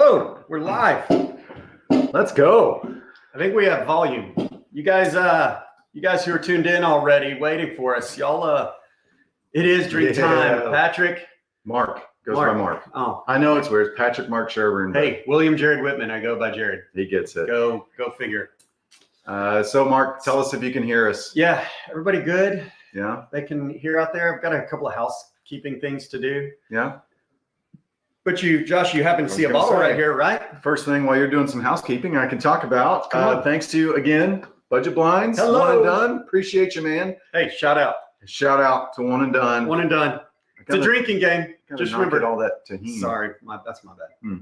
Whoa, we're live. Let's go. I think we have volume. You guys who are tuned in already, waiting for us. Y'all, it is drink time. Patrick. Mark. Goes by Mark. Oh. I know it's weird. It's Patrick Mark Sherburne. Hey, William Jared Whitman. I go by Jared. He gets it. Go figure. So Mark, tell us if you can hear us. Yeah, everybody good? Yeah. They can hear out there. I've got a couple of housekeeping things to do. Yeah. But Josh, you happen to see a bottle right here, right? First thing, while you're doing some housekeeping, I can talk about. Thanks to, again, Budget Blinds. Hello. One and Done. Appreciate you, man. Hey, shout out. Shout out to One and Done. One and Done. It's a drinking game. Just remember all that tahini. Sorry, that's my bad.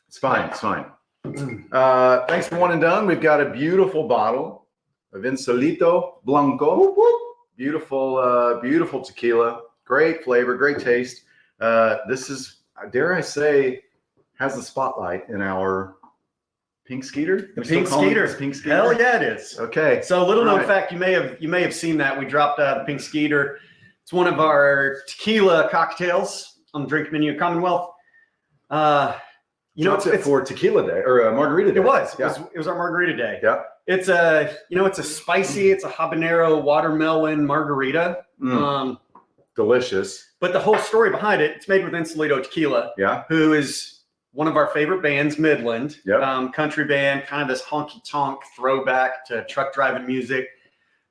It's fine. It's fine. Thanks to One and Done. We've got a beautiful bottle of Insolito Blanco. Beautiful, beautiful tequila. Great flavor, great taste. This is, dare I say, has the spotlight in our Pink Skeeter. The Pink Skeeter. Pink Skeeter. Hell yeah, it is. Okay. So little known fact, you may have seen that we dropped the Pink Skeeter. It's one of our tequila cocktails on the drink menu at Commonwealth. It's for tequila day or margarita day. It was. Yeah. It was our margarita day. Yeah. It's a spicy. It's a habanero watermelon margarita. Delicious. But the whole story behind it, it's made with Insolito Tequila. Yeah. Who is one of our favorite bands, Midland. Yep. Country band, kind of this honky tonk throwback to truck driving music.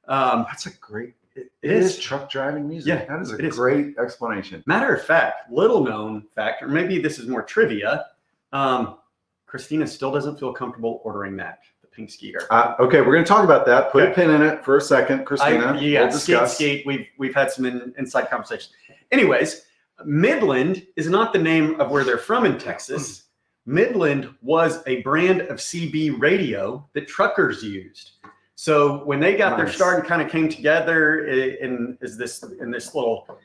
That's a great. It is truck driving music. Yeah, that is a great explanation. Matter of fact, little known fact, or maybe this is more trivia. Christina still doesn't feel comfortable ordering that, the Pink Skeeter. Okay, we're going to talk about that. Put a pin in it for a second, Christina. We'll discuss. Skate. We've had some inside conversations. Anyways, Midland is not the name of where they're from in Texas. Midland was a brand of CB radio that truckers used. So when they got their start and kind of came together in this little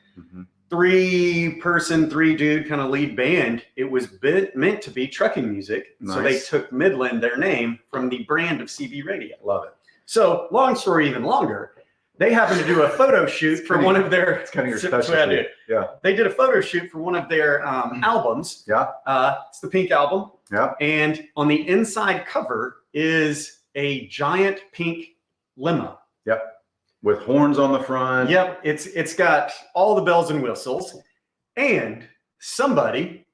three-person, three-dude kind of lead band, it was meant to be trucking music. Nice. So they took Midland, their name, from the brand of CB radio. Love it. So long story even longer, they happened to do a photo shoot for one of their. It's kind of your specialty. Yeah. They did a photo shoot for one of their albums. Yeah. It's the Pink album. Yeah. And on the inside cover is a giant pink limo. Yep. With horns on the front. Yep. It's got all the bells and whistles. And somebody,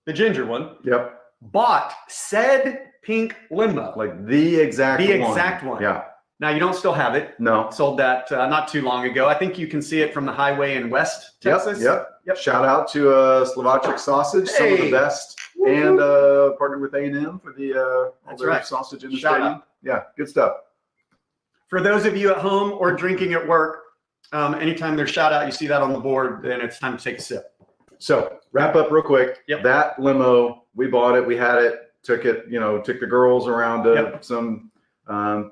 the ginger one, bought said pink limo. Like the exact one. Yeah. Now, you don't still have it. No. Sold that not too long ago. I think you can see it from the highway in West Texas. Yep. Shout out to Slovakic Sausage, some of the best. Woo-hoo. And partnered with A&M for the sausage in the stadium. Yeah, good stuff. For those of you at home or drinking at work, anytime there's shout out, you see that on the board, then it's time to take a sip. So wrap up real quick. Yep. That limo, we bought it. We had it, took the girls around some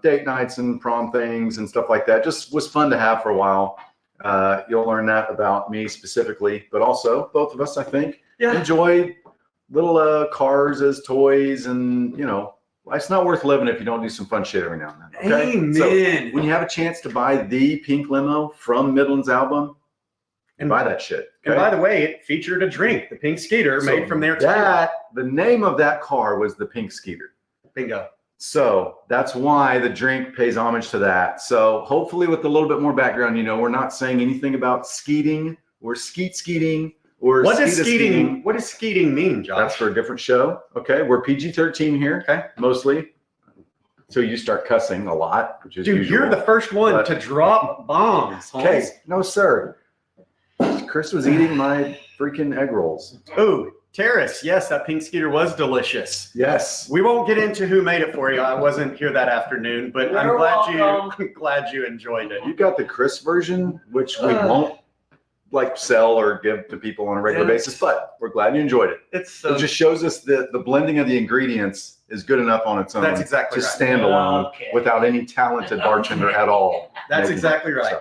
date nights and prom things and stuff like that. Just was fun to have for a while. You'll learn that about me specifically, but also both of us, I think, enjoy little cars as toys, and life's not worth living if you don't do some fun shit every now and then. Okay? Amen. So when you have a chance to buy the pink limo from Midland's album, and buy that shit. Okay? And by the way, it featured a drink, the Pink Skeeter, made from their tequila. The name of that car was the Pink Skeeter. Bingo. So that's why the drink pays homage to that. So hopefully with a little bit more background, we're not saying anything about skeeting or skeeting or what does skeeting mean, Josh? That's for a different show. Okay. We're PG-13 here. Okay. Mostly. So you start cussing a lot, which is usual. You're the first one to drop bombs. Okay. No, sir. Chris was eating my freaking egg rolls. Oh, Terrace, yes, that Pink Skeeter was delicious. Yes. We won't get into who made it for you. I wasn't here that afternoon, but I'm glad you enjoyed it. You got the Chris version, which we won't sell or give to people on a regular basis, but we're glad you enjoyed it. It just shows us that the blending of the ingredients is good enough on its own. That's exactly to stand alone without any talented bartender at all. That's exactly right.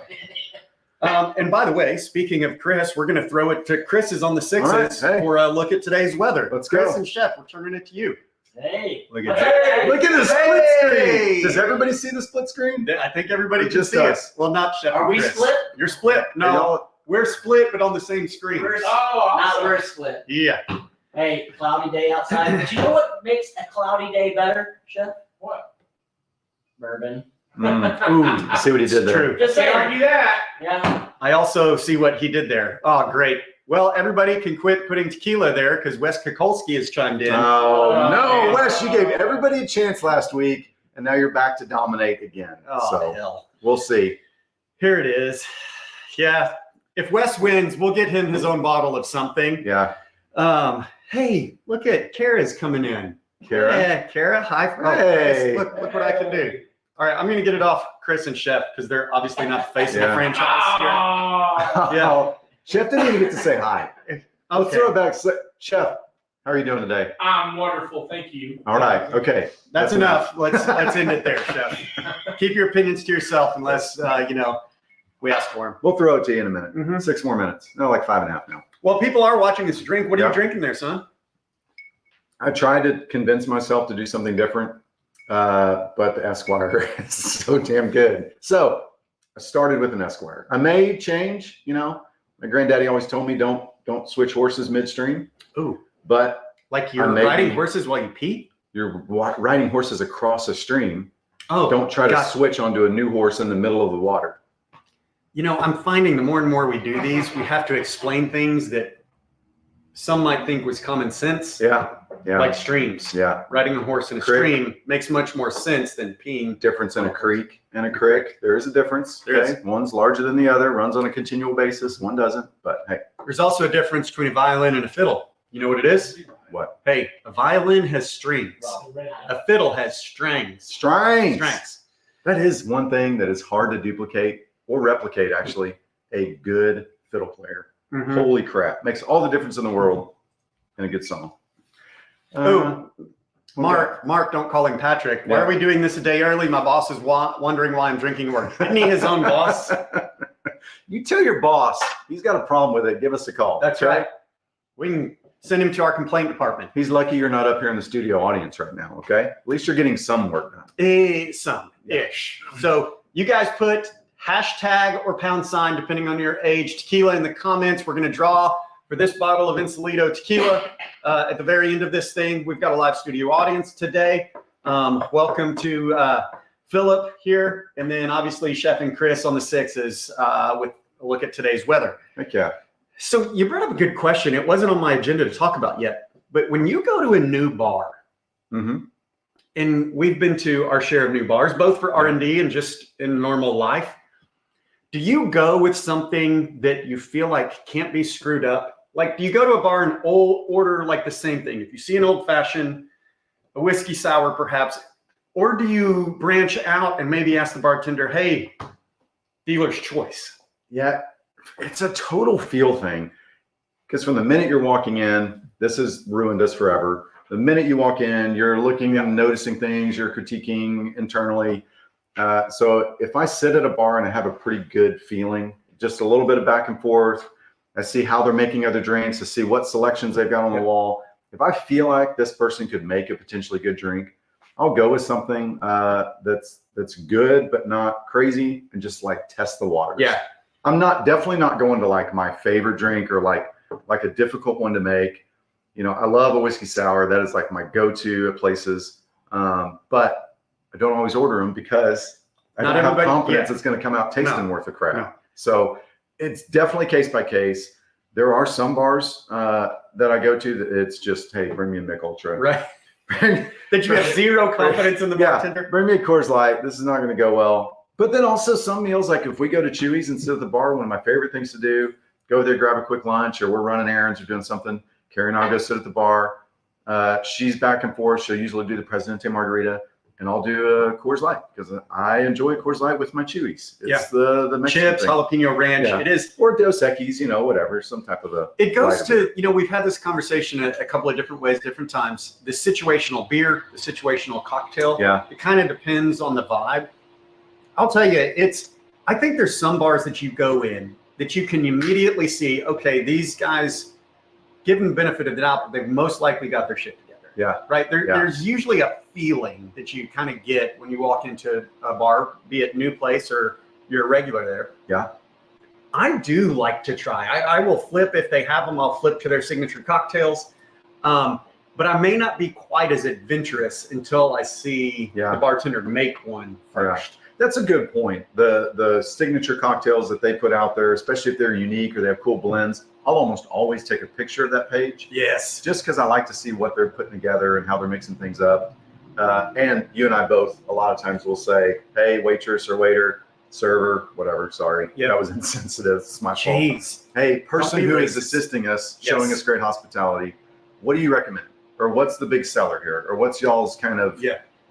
And by the way, speaking of Chris, we're going to throw it to Chris is on the sixes for a look at today's weather. Let's go. Chris and Chef, we're turning it to you. Hey. Look at that. Look at the split screen. Does everybody see the split screen? I think everybody can see it. Well, not Chef. Are we split? You're split. No, we're split, but on the same screen. We're split. Yeah. Hey, cloudy day outside. But you know what makes a cloudy day better, Chef? What? Bourbon. Ooh, see what he did there. True. Just Can't saying. argue that. Yeah. I also see what he did there. Oh, great. Well, everybody can quit putting tequila there because Wes Kukulski has chimed in. Oh, no, Wes, you gave everybody a chance last week, and now you're back to dominate again. Oh, So hell. we'll see. Here it is. Yeah. If Wes wins, we'll get him his own bottle of something. Yeah, Hey, look at Kara's coming in. Kara. Yeah, Kara. Hi. Oh, Hey. Look what I can do. All right, I'm going to get it off Chris and Chef because they're obviously not the face of the Yeah. franchise here. Oh. Yeah. Oh, Chef didn't even get to say hi. Let's Okay. throw it back. Chef, how are you doing today? I'm wonderful, thank you. All right. Okay. That's enough. Let's end it there, Chef. Keep your opinions to yourself unless we ask for them. We'll throw it to you in a minute. Mhm. 6 more minutes. No, like 5.5 now. Well, people are watching this drink. What are Yeah. you drinking there, son? I tried to convince myself to do something different, but the Esquire is so damn good. So I started with an Esquire. I may change. My granddaddy always told me don't switch horses midstream. Ooh, But like you're I may riding be- horses while you pee? you're riding horses across a stream. Oh, Don't try to gotcha. switch onto a new horse in the middle of the water. I'm finding the more and more we do these, we have to explain things that some might think was common sense, Yeah. like streams. Yeah. Riding a horse in a Creek. stream makes much more sense than peeing. Difference in a creek and a crick. There is a difference. There is. Okay? One's larger than the other, runs on a continual basis. One doesn't. But hey, There's also a difference between a violin and a fiddle. You know what it is? what? Hey, a violin has strings. A fiddle has strings. Strings. Strings. That is one thing that is hard to duplicate or replicate, actually. A good fiddle player. Mhm. Holy crap. Makes all the difference in the world in a good song. Oh, Mark, don't call him Patrick. Why Yeah. are we doing this a day early? My boss is wondering why I'm drinking work. Isn't he his own boss? You tell your boss he's got a problem with it. Give us a call. That's okay? right. We can send him to our complaint department. He's lucky you're not up here in the studio audience right now. Okay. At least you're getting some work done. Some-ish. So you guys put hashtag or #, depending on your age, tequila in the comments. We're going to draw for this bottle of Insolito tequila at the very end of this thing. We've got a live studio audience today. Welcome to Philip here, and then obviously Chef and Chris on the 6s with a look at today's weather. Heck yeah. So you brought up a good question. It wasn't on my agenda to talk about yet, but when you go to a new bar, Mm-hmm. and we've been to our share of new bars, both for R&D and just in normal life, do you go with something that you feel like can't be screwed up? Like, do you go to a bar and order like the same thing? If you see an old fashioned, a whiskey sour perhaps, or do you branch out and maybe ask the bartender, hey, dealer's choice? Yeah. It's a total feel thing. Because from the minute you're walking in, this has ruined us forever. The minute you walk in, you're looking and noticing things, you're critiquing internally. So if I sit at a bar and I have a pretty good feeling, just a little bit of back and forth, I see how they're making other drinks, I see what selections they've got on the wall. If I feel like this person could make a potentially good drink, I'll go with something that's good but not crazy and just like test the waters. Yeah. I'm definitely not going to like my favorite drink or like a difficult one to make. I love a whiskey sour. That is like my go-to at places. But I don't always order them because I Not don't have everybody- confidence yeah. it's going to come out tasting worth a crap. No. So it's definitely case by case. There are some bars that I go to that it's just, hey, bring me a Mick Ultra. Right. Bring- That you have zero confidence in the Yeah, bartender? bring me a Coors Light. This is not going to go well. But then also some meals, like if we go to Chewy's and sit at the bar, one of my favorite things to do, go there, grab a quick lunch, or we're running errands or doing something. Carrie and I'll go sit at the bar. She's back and forth. She'll usually do the Presidente Margarita, and I'll do a Coors Light because I enjoy Coors Light with my Chewy's. It's the Mexican Chips, thing. jalapeno ranch. Yeah. It is. Or Dos Equis, whatever, some type of a. It goes lighter to, we've had this conversation a couple of different ways, different times. The situational beer, the situational cocktail. Yeah. It kind of depends on the vibe. I'll tell you, I think there's some bars that you go in that you can immediately see, okay, these guys, give them the benefit of the doubt, they've most likely got their shit together. Yeah. Right? Yeah. There's usually a feeling that you kind of get when you walk into a bar, be it new place or you're a regular there. Yeah. I do like to try. I will flip if they have them. I'll flip to their signature cocktails. But I may not be quite as adventurous until I see Yeah. the bartender make one first. That's a good point. The signature cocktails that they put out there, especially if they're unique or they have cool blends, I'll almost always take a picture of that page. Yes. Just because I like to see what they're putting together and how they're mixing things up. And you and I both, a lot of times, will say, "Hey, waitress or waiter, server, whatever. Sorry, that was insensitive. It's my fault. Jeez. Hey, person Don't be who is racist. assisting us, Yes. showing us great hospitality. What do you recommend? Or what's the big seller here? Or what's y'all's kind of,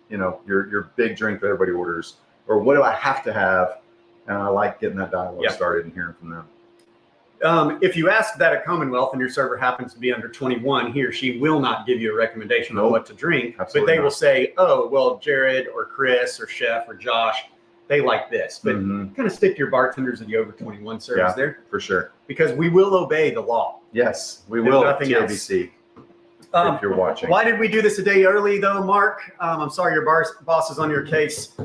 your big drink that everybody orders? Or what do I have to have?" And I like getting that dialogue started and hearing from them. If you ask that at Commonwealth and your server happens to be under 21, he or she will not give you a recommendation on what to drink, Absolutely but they not. will say, "Oh, well, Jared or Chris or Chef or Josh, they like this." But kind of stick to your bartenders and the over 21 servers there, for sure. because we will obey the law. Yes, we If will. nothing else. TABC, if you're watching. Why did we do this a day early, though, Mark? I'm sorry your boss is on your case.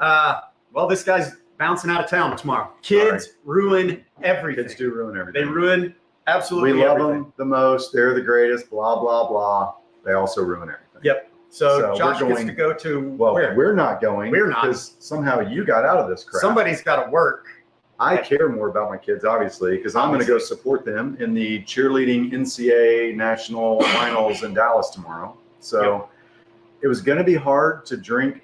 Well, this guy's bouncing out of town tomorrow. Kids ruin everything. Kids do ruin everything. They ruin absolutely We love everything. them the most. They're the greatest. Blah blah blah. They also ruin everything. Yep. So Josh we're gets going- to go to Well, where? we're not going. We're not. Because somehow you got out of this crap. Somebody's got to work. I care more about my kids, obviously, because I'm going to go support them in the cheerleading NCAA national finals in Dallas tomorrow. So it was going to be hard to drink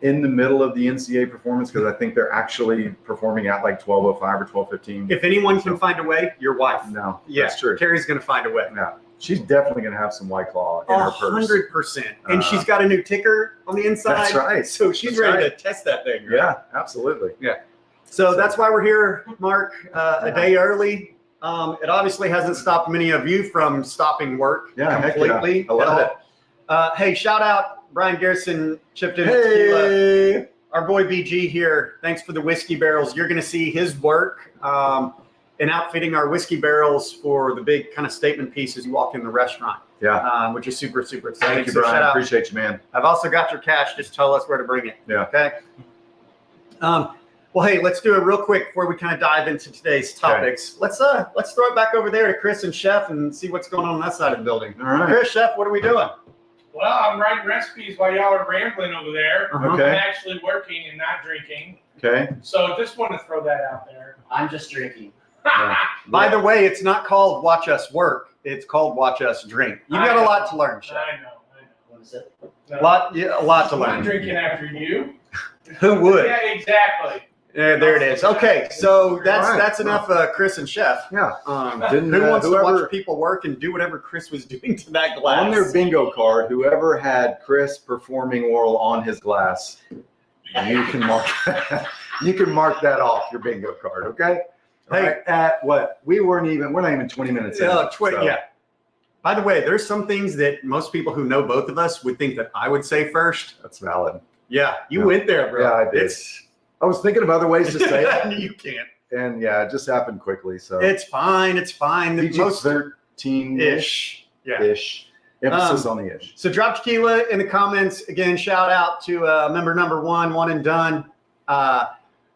in the middle of the NCAA performance because I think they're actually performing at like 12:05 or 12:15. If anyone can find a way, your wife. No, Yeah, that's true. Carrie's going to find a way. Yeah, she's definitely going to have some White Claw in her purse. 100%. And she's got a new ticker on the inside. That's right. So she's That's ready right. to test that thing. Right? Yeah, absolutely. So that's why we're here, Mark, a day early. It obviously hasn't stopped many of you from stopping work Yeah, heck completely. yeah. I love at all. Hey, shout out Brian Garrison chipped in with tequila. Hey, Our boy BG here. Thanks for the whiskey barrels. You're going to see his work in outfitting our whiskey barrels for the big kind of statement pieces you walk in the restaurant. Yeah. Which is super, super exciting. Thank you, So shout Brian. out. Appreciate you, man. I've also got your cash. Just tell us where to bring it. Yeah. Okay. Well, hey, let's do it real quick before we kind of dive into today's topics. Let's throw it back over there to Chris and Chef and see what's going on that side of the building. All right. Chris, Chef, what are we doing? Well, I'm writing recipes while y'all are rambling over there. Uh-huh. Okay. I'm actually working and not drinking. Okay. So just want to throw that out there. I'm just drinking. By the way, it's not called Watch Us Work. It's called Watch Us Drink. You've got a lot to learn, Chef. I know. What is it? No, A lot to I'm not learn. drinking after you. Who would? Yeah, exactly. Yeah, there it is. Okay, so that's All right. that's enough, Chris and Chef. Yeah. Who wants to watch people work and do whatever Chris was doing to that glass? On their bingo card, whoever had Chris performing oral on his glass, you can mark you can mark that off your bingo card. Okay. Hey. All right, at what we're not even 20 minutes in. So, Yeah. By the way, there's some things that most people who know both of us would think that I would say first. That's valid. Yeah, you Yeah. went there, bro. Yeah, I did. I was thinking of other ways to say it, You can't. and yeah, it just happened quickly. So It's fine. It's fine. The most PG-13-ish. ish. Yeah. Emphasis on the ish. So drop tequila in the comments. Again, shout out to member number one and done.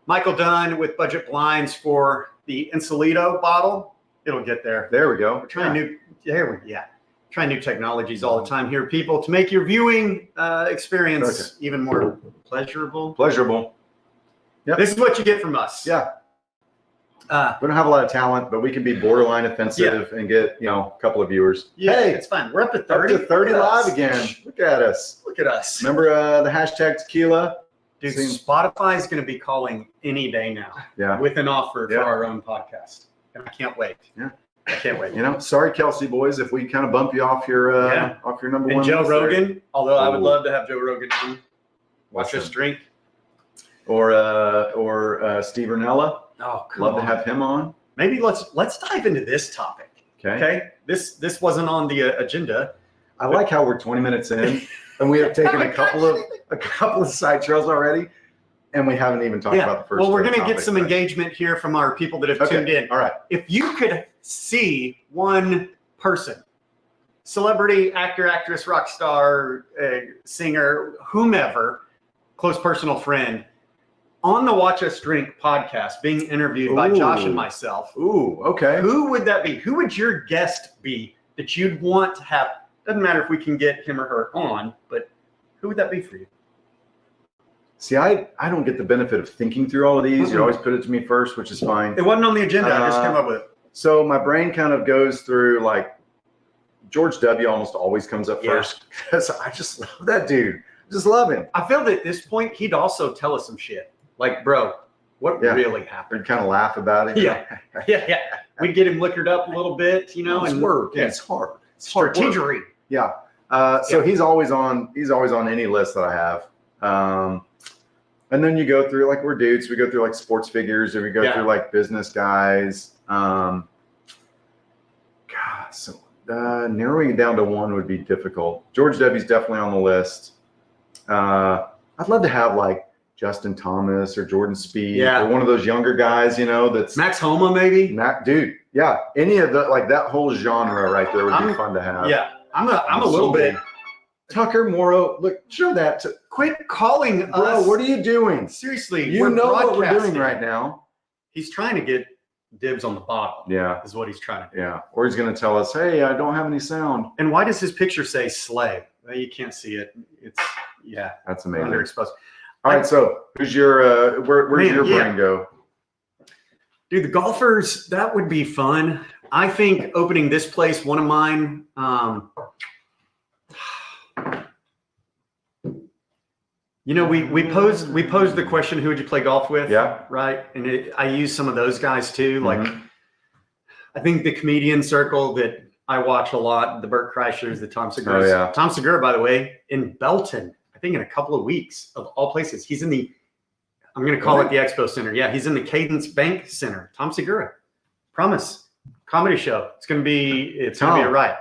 Michael Dunn with Budget Blinds for the Insolito bottle. It'll get there. There we go. We're trying trying new technologies all the time here, people, to make your viewing experience even more pleasurable. Pleasurable. Yep. This is what you get from us. Yeah. We don't have a lot of talent, but we can be borderline offensive and get, a couple of viewers. Yeah, Hey, it's fine. We're up to Up 30. to 30 Look at live us. again. Look at us. Look at us. Remember the hashtag tequila? Dude, Seems- Spotify is going to be calling any day now Yeah. with an offer Yeah. for our own podcast. And I can't wait. Yeah. I can't wait. Sorry, Kelsey boys, if we kind of bump you off your number And one. Joe list there. Rogan, although I would Ooh. love to have Joe Rogan on. Watch us Awesome. drink. Or Steve Rinella. Oh, come Love on. to have him on. Maybe let's dive into this topic. Okay. Okay. This wasn't on the agenda. I like how we're 20 minutes in and we have taken a couple of side trails already, and we haven't even talked about the first. Well, we're going to topic, get some but- engagement here from our people that have Okay. tuned in. All right. If you could see one person, celebrity, actor, actress, rock star, singer, whomever, close personal friend, on the Watch Us Drink podcast being interviewed by Josh and Ooh. myself, Ooh, okay. who would that be? Who would your guest be that you'd want to have Doesn't matter if we can get him or her on, but who would that be for you? See, I don't get the benefit of thinking through all of these. You always put it to me first, which is fine. It wasn't on the agenda. I just came up with it. So my brain kind of goes through like George W. almost always comes up first because I just love that dude. Just love him. I feel that at this point, he'd also tell us some shit. Like, bro, what really happened? We'd kind of laugh about it. Yeah. We'd get him liquored up a little bit, you know, It's and work. Yeah. It's hard. It's hard work. strategery. Yeah. So he's always on any list that I have. And then you go through, like, we're dudes. We go through like sports figures, or we go through like business guys. So narrowing it down to one would be difficult. George W.'s definitely on the list. I'd love to have like Justin Thomas or Jordan Speed or one of those younger guys, you know, that's Max Homa, maybe. Dude. Yeah. Any of the, like, that whole genre right there would be fun to have. Yeah. I'm a little bit. Tucker Morrow, look, show that. Quit calling Bro, us. what are you doing? Seriously, You we're know what we're broadcasting. doing right now. He's trying to get dibs on the bottle. Yeah. Is what he's trying to do. Yeah. Or he's going to tell us, hey, I don't have any sound. And why does his picture say slay? Well, you can't see it. It's That's amazing. underexposed. All right. So who's your, where's your brain go? Dude, the golfers, that would be fun. I think opening this place, one of mine, you know, we posed the question, who would you play golf with? Yeah. Right. And I use some of those guys too. Like, I think the comedian circle that I watch a lot, the Burt Kreischers, the Tom Segura. Oh, yeah. Tom Segura, by the way, in Belton, I think in a couple of weeks, of all places, he's in the, I'm going to call it the Expo Center. Yeah, he's in the Cadence Bank Center. Tom Segura. Promise. Comedy show. It's going to be a riot.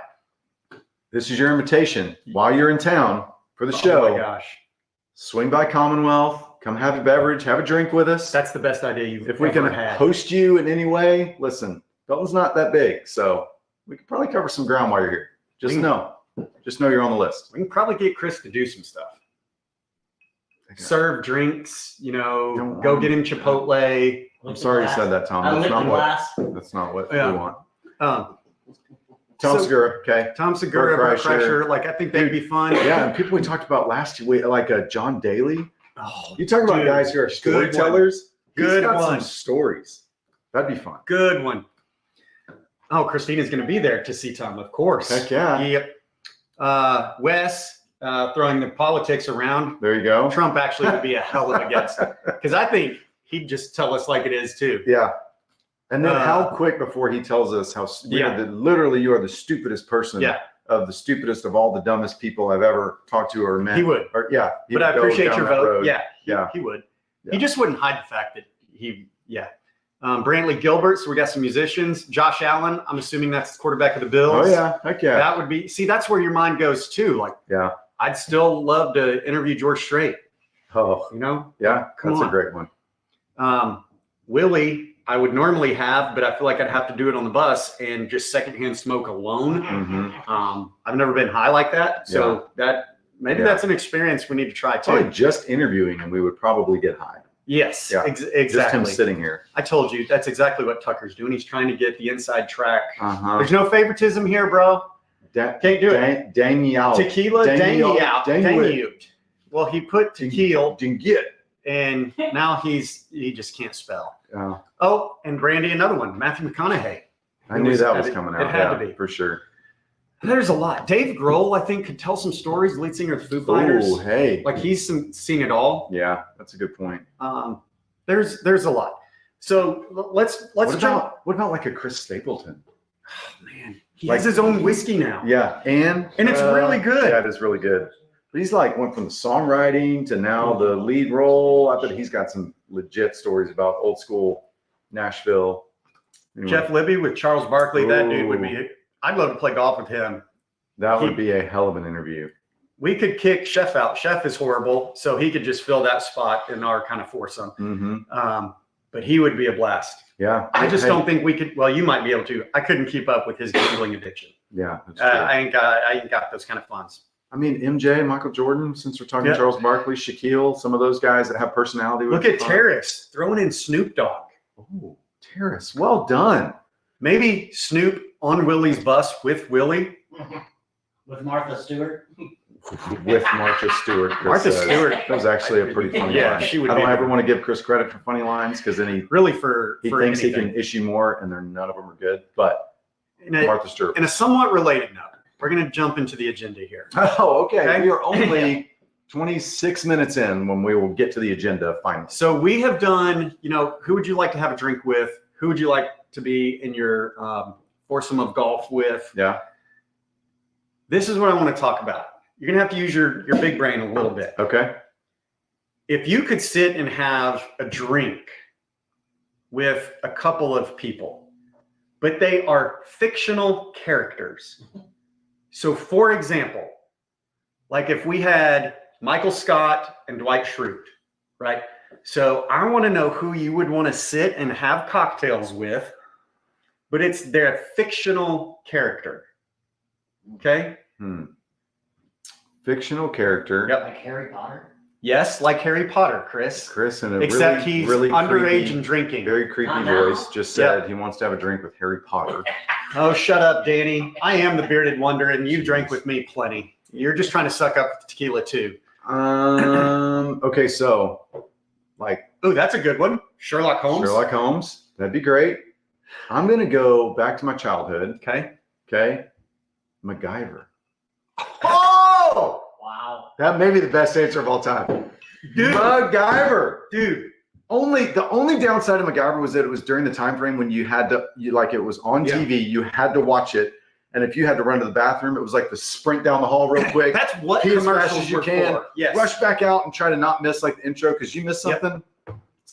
This is your invitation. While you're in town for the show, Oh my gosh. swing by Commonwealth, come have a beverage, have a drink with us. That's the best idea you've If we can ever had. host you in any way, listen, Belton's not that big, so we could probably cover some ground while you're here. Just know you're on the list. We can probably get Chris to do some stuff. Serve drinks, you know, go get him Chipotle. I'm sorry you said that, Tom. That's not what we want. Tom Segura, okay. Tom Segura, Burt Burt Kreischer, like, I think they'd be fun. Yeah, and people we talked about last week, like John Daly. Oh, You talk about dude, guys who are storytellers. Good He's got one. some stories. That'd be fun. good one. Oh, Christina's going to be there to see Tom, of course. Heck yeah. Yep. Wes throwing the politics around. There you go. Trump actually would be a hell of a guest, because I think he'd just tell us like it is too. Yeah. And then how quick before he tells us how literally you are the stupidest person of the stupidest of all the dumbest people I've ever talked to or met. He would. Or, But I appreciate your vote. Road. Yeah, he would. Yeah. He just wouldn't hide the fact that Brantley Gilbert. So we got some musicians. Josh Allen. I'm assuming that's the quarterback of the Bills. Oh yeah. Heck yeah. That would be, see, that's where your mind goes too. Like, I'd still love to interview George Strait. Oh, you know? Yeah. Come that's on. a great one. Willie, I would normally have, but I feel like I'd have to do it on the bus and just secondhand smoke alone. I've never been high like that. So that's an experience we need to try too. Probably just interviewing him, we would probably get high. Yes, Yeah. exactly. Just him sitting here. I told you, that's exactly what Tucker's doing. He's trying to get the inside track. Uh-huh. There's no favoritism here, bro. Can't do it. Dang you out. Tequila, dang you out. Dang you. Well, he put tequila, Didn't get. and now he just can't spell. Oh, Oh, and Brandy, another one, Matthew McConaughey. I knew that was coming out. It had to be. For sure. There's a lot. Dave Grohl, I think, could tell some stories. The lead singer of the Foo Fighters. Oh, hey. Like, he's seen it all. Yeah, that's a good point. There's a lot. So let's jump. What about like a Chris Stapleton? Oh, man, he has his own whiskey now. Yeah, and it's really good. Yeah, it is really good. But he's like went from the songwriting to now the lead role. I bet he's got some legit stories about old school Nashville. Anyway. Jeff Libby with Charles Barkley. That dude would Ooh. be. I'd love to play golf with him. That would be a hell of an interview. We could kick Chef out. Chef is horrible, so he could just fill that spot in our kind of foursome. Mm-hmm. But he would be a blast. Yeah. I just don't think we could. Well, you might be able to. I couldn't keep up with his gambling addiction. Yeah, that's true. I ain't got those kind of funds. I mean, MJ, Michael Jordan, since we're talking Charles Barkley, Shaquille, some of those guys that have personality. Look at Terrace throwing in Snoop Dogg. Oh, Terrace. Well done. Maybe Snoop on Willie's bus with Willie. With Martha Stewart. With Martha Stewart. Chris Martha says. Stewart. That was actually a pretty funny Yeah, line. she would I don't be- ever want to give Chris credit for funny lines because then he Really for thinks anything. he can issue more, and none of them are good. But In a, Martha Stewart. in a somewhat related note, we're going to jump into the agenda here. Oh, okay. Okay. We are only 26 minutes in when we will get to the agenda finally. So we have done, who would you like to have a drink with? Who would you like to be in your foursome of golf with? Yeah. This is what I want to talk about. You're going to have to use your big brain a little bit. Okay. If you could sit and have a drink with a couple of people, but they are fictional characters. So for example, like if we had Michael Scott and Dwight Schrute, right? So I want to know who you would want to sit and have cocktails with, but it's their fictional character. Okay? Fictional character. Yep. Like Harry Potter. Yes, like Harry Potter, Chris. Chris in a Except really, he's really underage creepy, and drinking. very creepy I know. voice just said he wants to have a drink with Harry Potter. Oh, shut up, Danny. I am the bearded wonder, and you drank with me plenty. You're just trying to suck up tequila too. Okay, so like Oh, that's a good one. Sherlock Holmes. Sherlock Holmes, that'd be great. I'm gonna go back to my childhood. Okay. Okay, MacGyver. Oh, Wow. That may be the best answer of all time. dude, MacGyver. dude. The only downside of MacGyver was that it was during the time frame when you had to, it was on Yeah. TV. You had to watch it, and if you had to run to the bathroom, it was like the sprint down the hall real quick. That's what Pee as fast commercials as you were can. for. Yes. Rush back out and try to not miss like the intro because you missed Yep. something.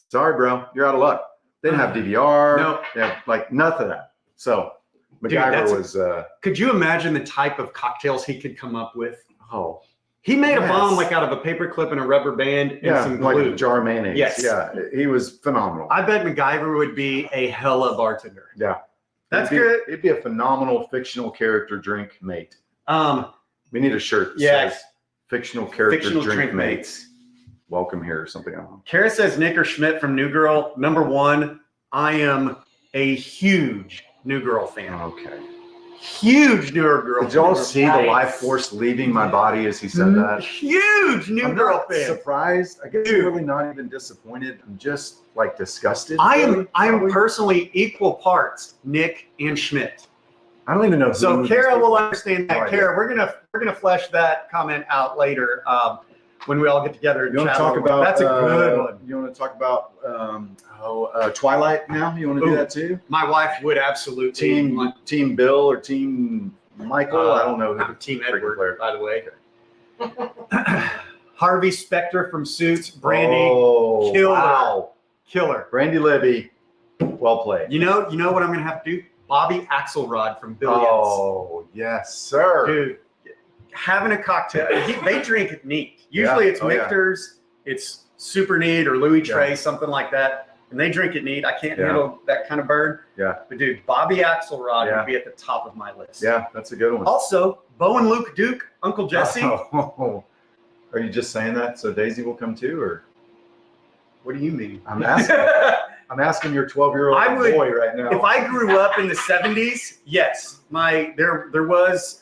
Sorry, bro, you're out of luck. They didn't have DVR. No. Yeah, like nothing of that. So Dude, MacGyver was. Could you imagine the type of cocktails he could come up with? Oh, He made a Yes. bomb like out of a paper clip and a rubber band and yeah, some like glue. a jar of mayonnaise. Yes. Yeah, he was phenomenal. I bet MacGyver would be a hella bartender. Yeah. That's It'd be- good. It'd be a phenomenal fictional character drink mate. We need a shirt that Yes. says fictional character Fictional drink, drink mate. mates. Welcome here or something. I don't know. Kara says Nick or Schmidt from New Girl. Number one, I am a huge New Girl fan. Okay. Huge New Girl. Did y'all fan. see the Nice. life force leaving my body as he said that? Huge New I'm Girl not fan. surprised. I guess Dude. really not even disappointed. I'm just like disgusted. I really, am probably. personally equal parts Nick and Schmidt. I don't even know. So who Kara these will people- understand that. Oh, Kara, we're gonna flesh that comment out later when we all get together and You want to chat talk a little bit. about? That's a good one. You want to talk about Twilight now? You want to do Ooh. that too? My wife would absolutely Team Bill or Team Michael? I don't know. Who I'm Team freaking Edward, player. by the way. Harvey Specter from Suits, Brandy, Oh, killer. wow. killer. Brandy Libby, well played. You know what I'm gonna have to do? Bobby Axelrod from Billions. Oh, yes, sir. Dude, having a cocktail, they drink it neat. Usually Yeah. it's Oh, yeah. Michter's, it's super neat or Louis Yeah. Trey, something like that. And they drink it neat. I can't Yeah. handle that kind of burn. Yeah. But dude, Bobby Axelrod Yeah. would be at the top of my list. Yeah, that's a good one. Also, Bo and Luke Duke, Uncle Jesse. Oh. Are you just saying that so Daisy will come too, or What do you mean? I'm asking. I'm asking your 12-year-old I would- boy right now. If I grew up in the 70s, yes, there was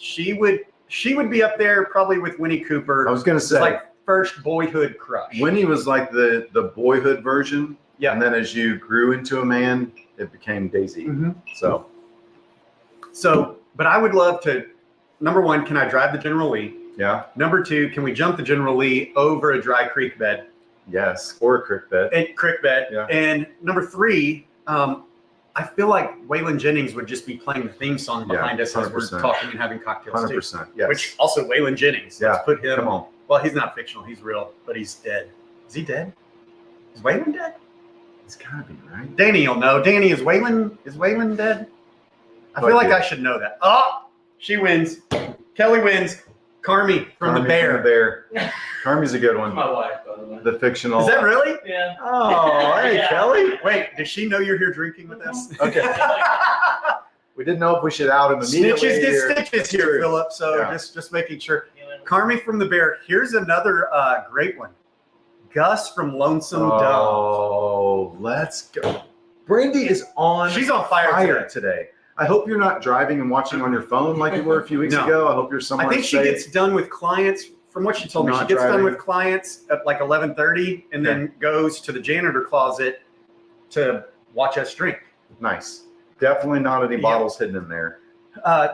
she would be up there probably with Winnie Cooper. I was gonna It's say like first boyhood crush. Winnie was like the boyhood version, Yeah. and then as you grew into a man, it became Daisy. Mhm. So But I would love to. Number one, can I drive the General Lee? yeah, Number two, can we jump the General Lee over a dry creek bed? yes, or a crick bed. Creek bed. Yeah. And number three, I feel like Waylon Jennings would just be playing the theme song Yeah, behind us as we're 100%. talking and having cocktails 100%. too. Yes. Which also Waylon Jennings. Yeah, Let's put him. Come on. Well, he's not fictional. He's real, but he's dead. Is he dead? Is Waylon dead? It's gotta be right. Danny will know. Danny, is Waylon dead? I feel But like yeah. I should know that. Oh, she wins. Kelly wins. Carmi from the Carmi Bear. Carmi's a good one. My wife, by the way. The fictional. Is that really? Yeah. Oh, hey, Yeah. Kelly. Wait, does she know you're here drinking with us? Okay. We didn't know if we should out him immediately. Snitches get or- stitches here, True. Philip. So Yeah. just making sure. Carmi from the Bear. Here's another great one. Gus from Lonesome Dove. Oh, let's go. Brandy is on She's on fire today. today. I hope you're not driving and watching on your phone like you were a few weeks No. ago. I hope you're somewhere I think she safe. gets done with clients. From what she told me, she Not gets done driving. with clients at like 11:30, and then goes to the janitor closet to watch us drink. Nice. Definitely not any Yeah. bottles hidden in there.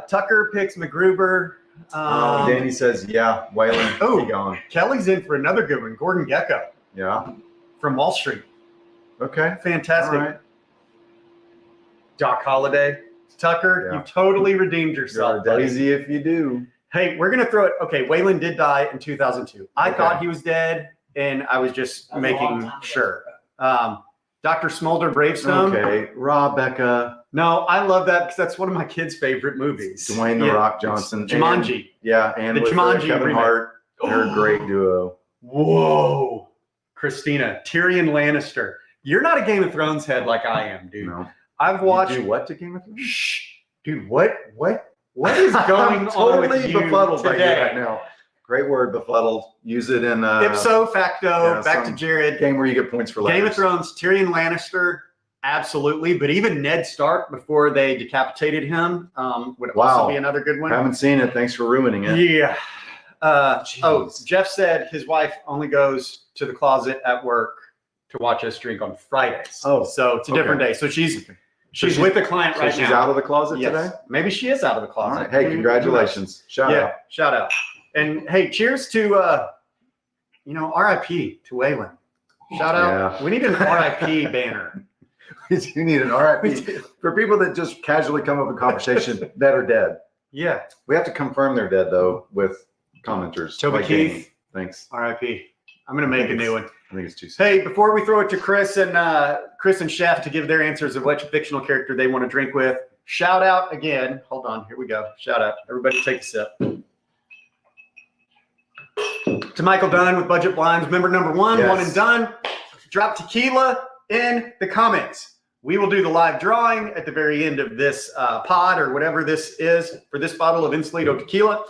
Tucker picks MacGruber. Danny says, yeah, Waylon, Oh. be gone. Kelly's in for another good one. Gordon Gecko Yeah. from Wall Street. Okay. Fantastic. All right. Doc Holliday. Tucker, Yeah. you totally redeemed You're yourself. a buddy. daisy if you do. Hey, we're going to throw it. Okay, Waylon did die in 2002. I Okay. thought he was dead, and I was just That was a long making time ago. sure. Dr. Smolder Bravestone. Okay. Rebecca, No, I love that because that's one of my kids' favorite movies. Dwayne The Yeah, Rock it's Johnson. Jumanji. And, yeah. And The with Jumanji Kevin remake. Hart. They're a great duo. Whoa. Christina, Tyrion Lannister. You're not a Game of Thrones head like I am, dude. No. I've watched. You do what to Game of Thrones? Shh. Dude, what is going I'm on totally with you befuddled by you today? right now. Great word, befuddled. Use it in Ipso facto, yeah, back to some Jared. game where you get points for letters. Game of Thrones, Tyrion Lannister, absolutely. But even Ned Stark, before they decapitated him, would also Wow. be another good one. Haven't seen it. Thanks for ruining it. Yeah. Oh, Jeez. Jeff said his wife only goes to the closet at work to watch us drink on Fridays. Oh, so it's a different day. So she's she's- with a client So right she's now. out of the closet Yes. today? Maybe she is out of the All closet. right. Hey, congratulations. Shout yeah, out. shout out. And hey, cheers to RIP to Waylon. Shout out. Yeah. We need an RIP banner. You need an RIP. For people that just casually come up with conversation that are dead. Yeah, We have to confirm they're dead, though, with commenters. Toby like Keith. Danny. Thanks. RIP. I'm gonna make a new one. I think it's too soon. Hey, before we throw it to Chris and Chef to give their answers of which fictional character they want to drink with, shout out again. Hold on, here we go. Shout out. Everybody take a sip. To Michael Dunn with Budget Blinds, member number one, Yes. one and done. Drop tequila in the comments. We will do the live drawing at the very end of this pod or whatever this is for this bottle of Insulito tequila.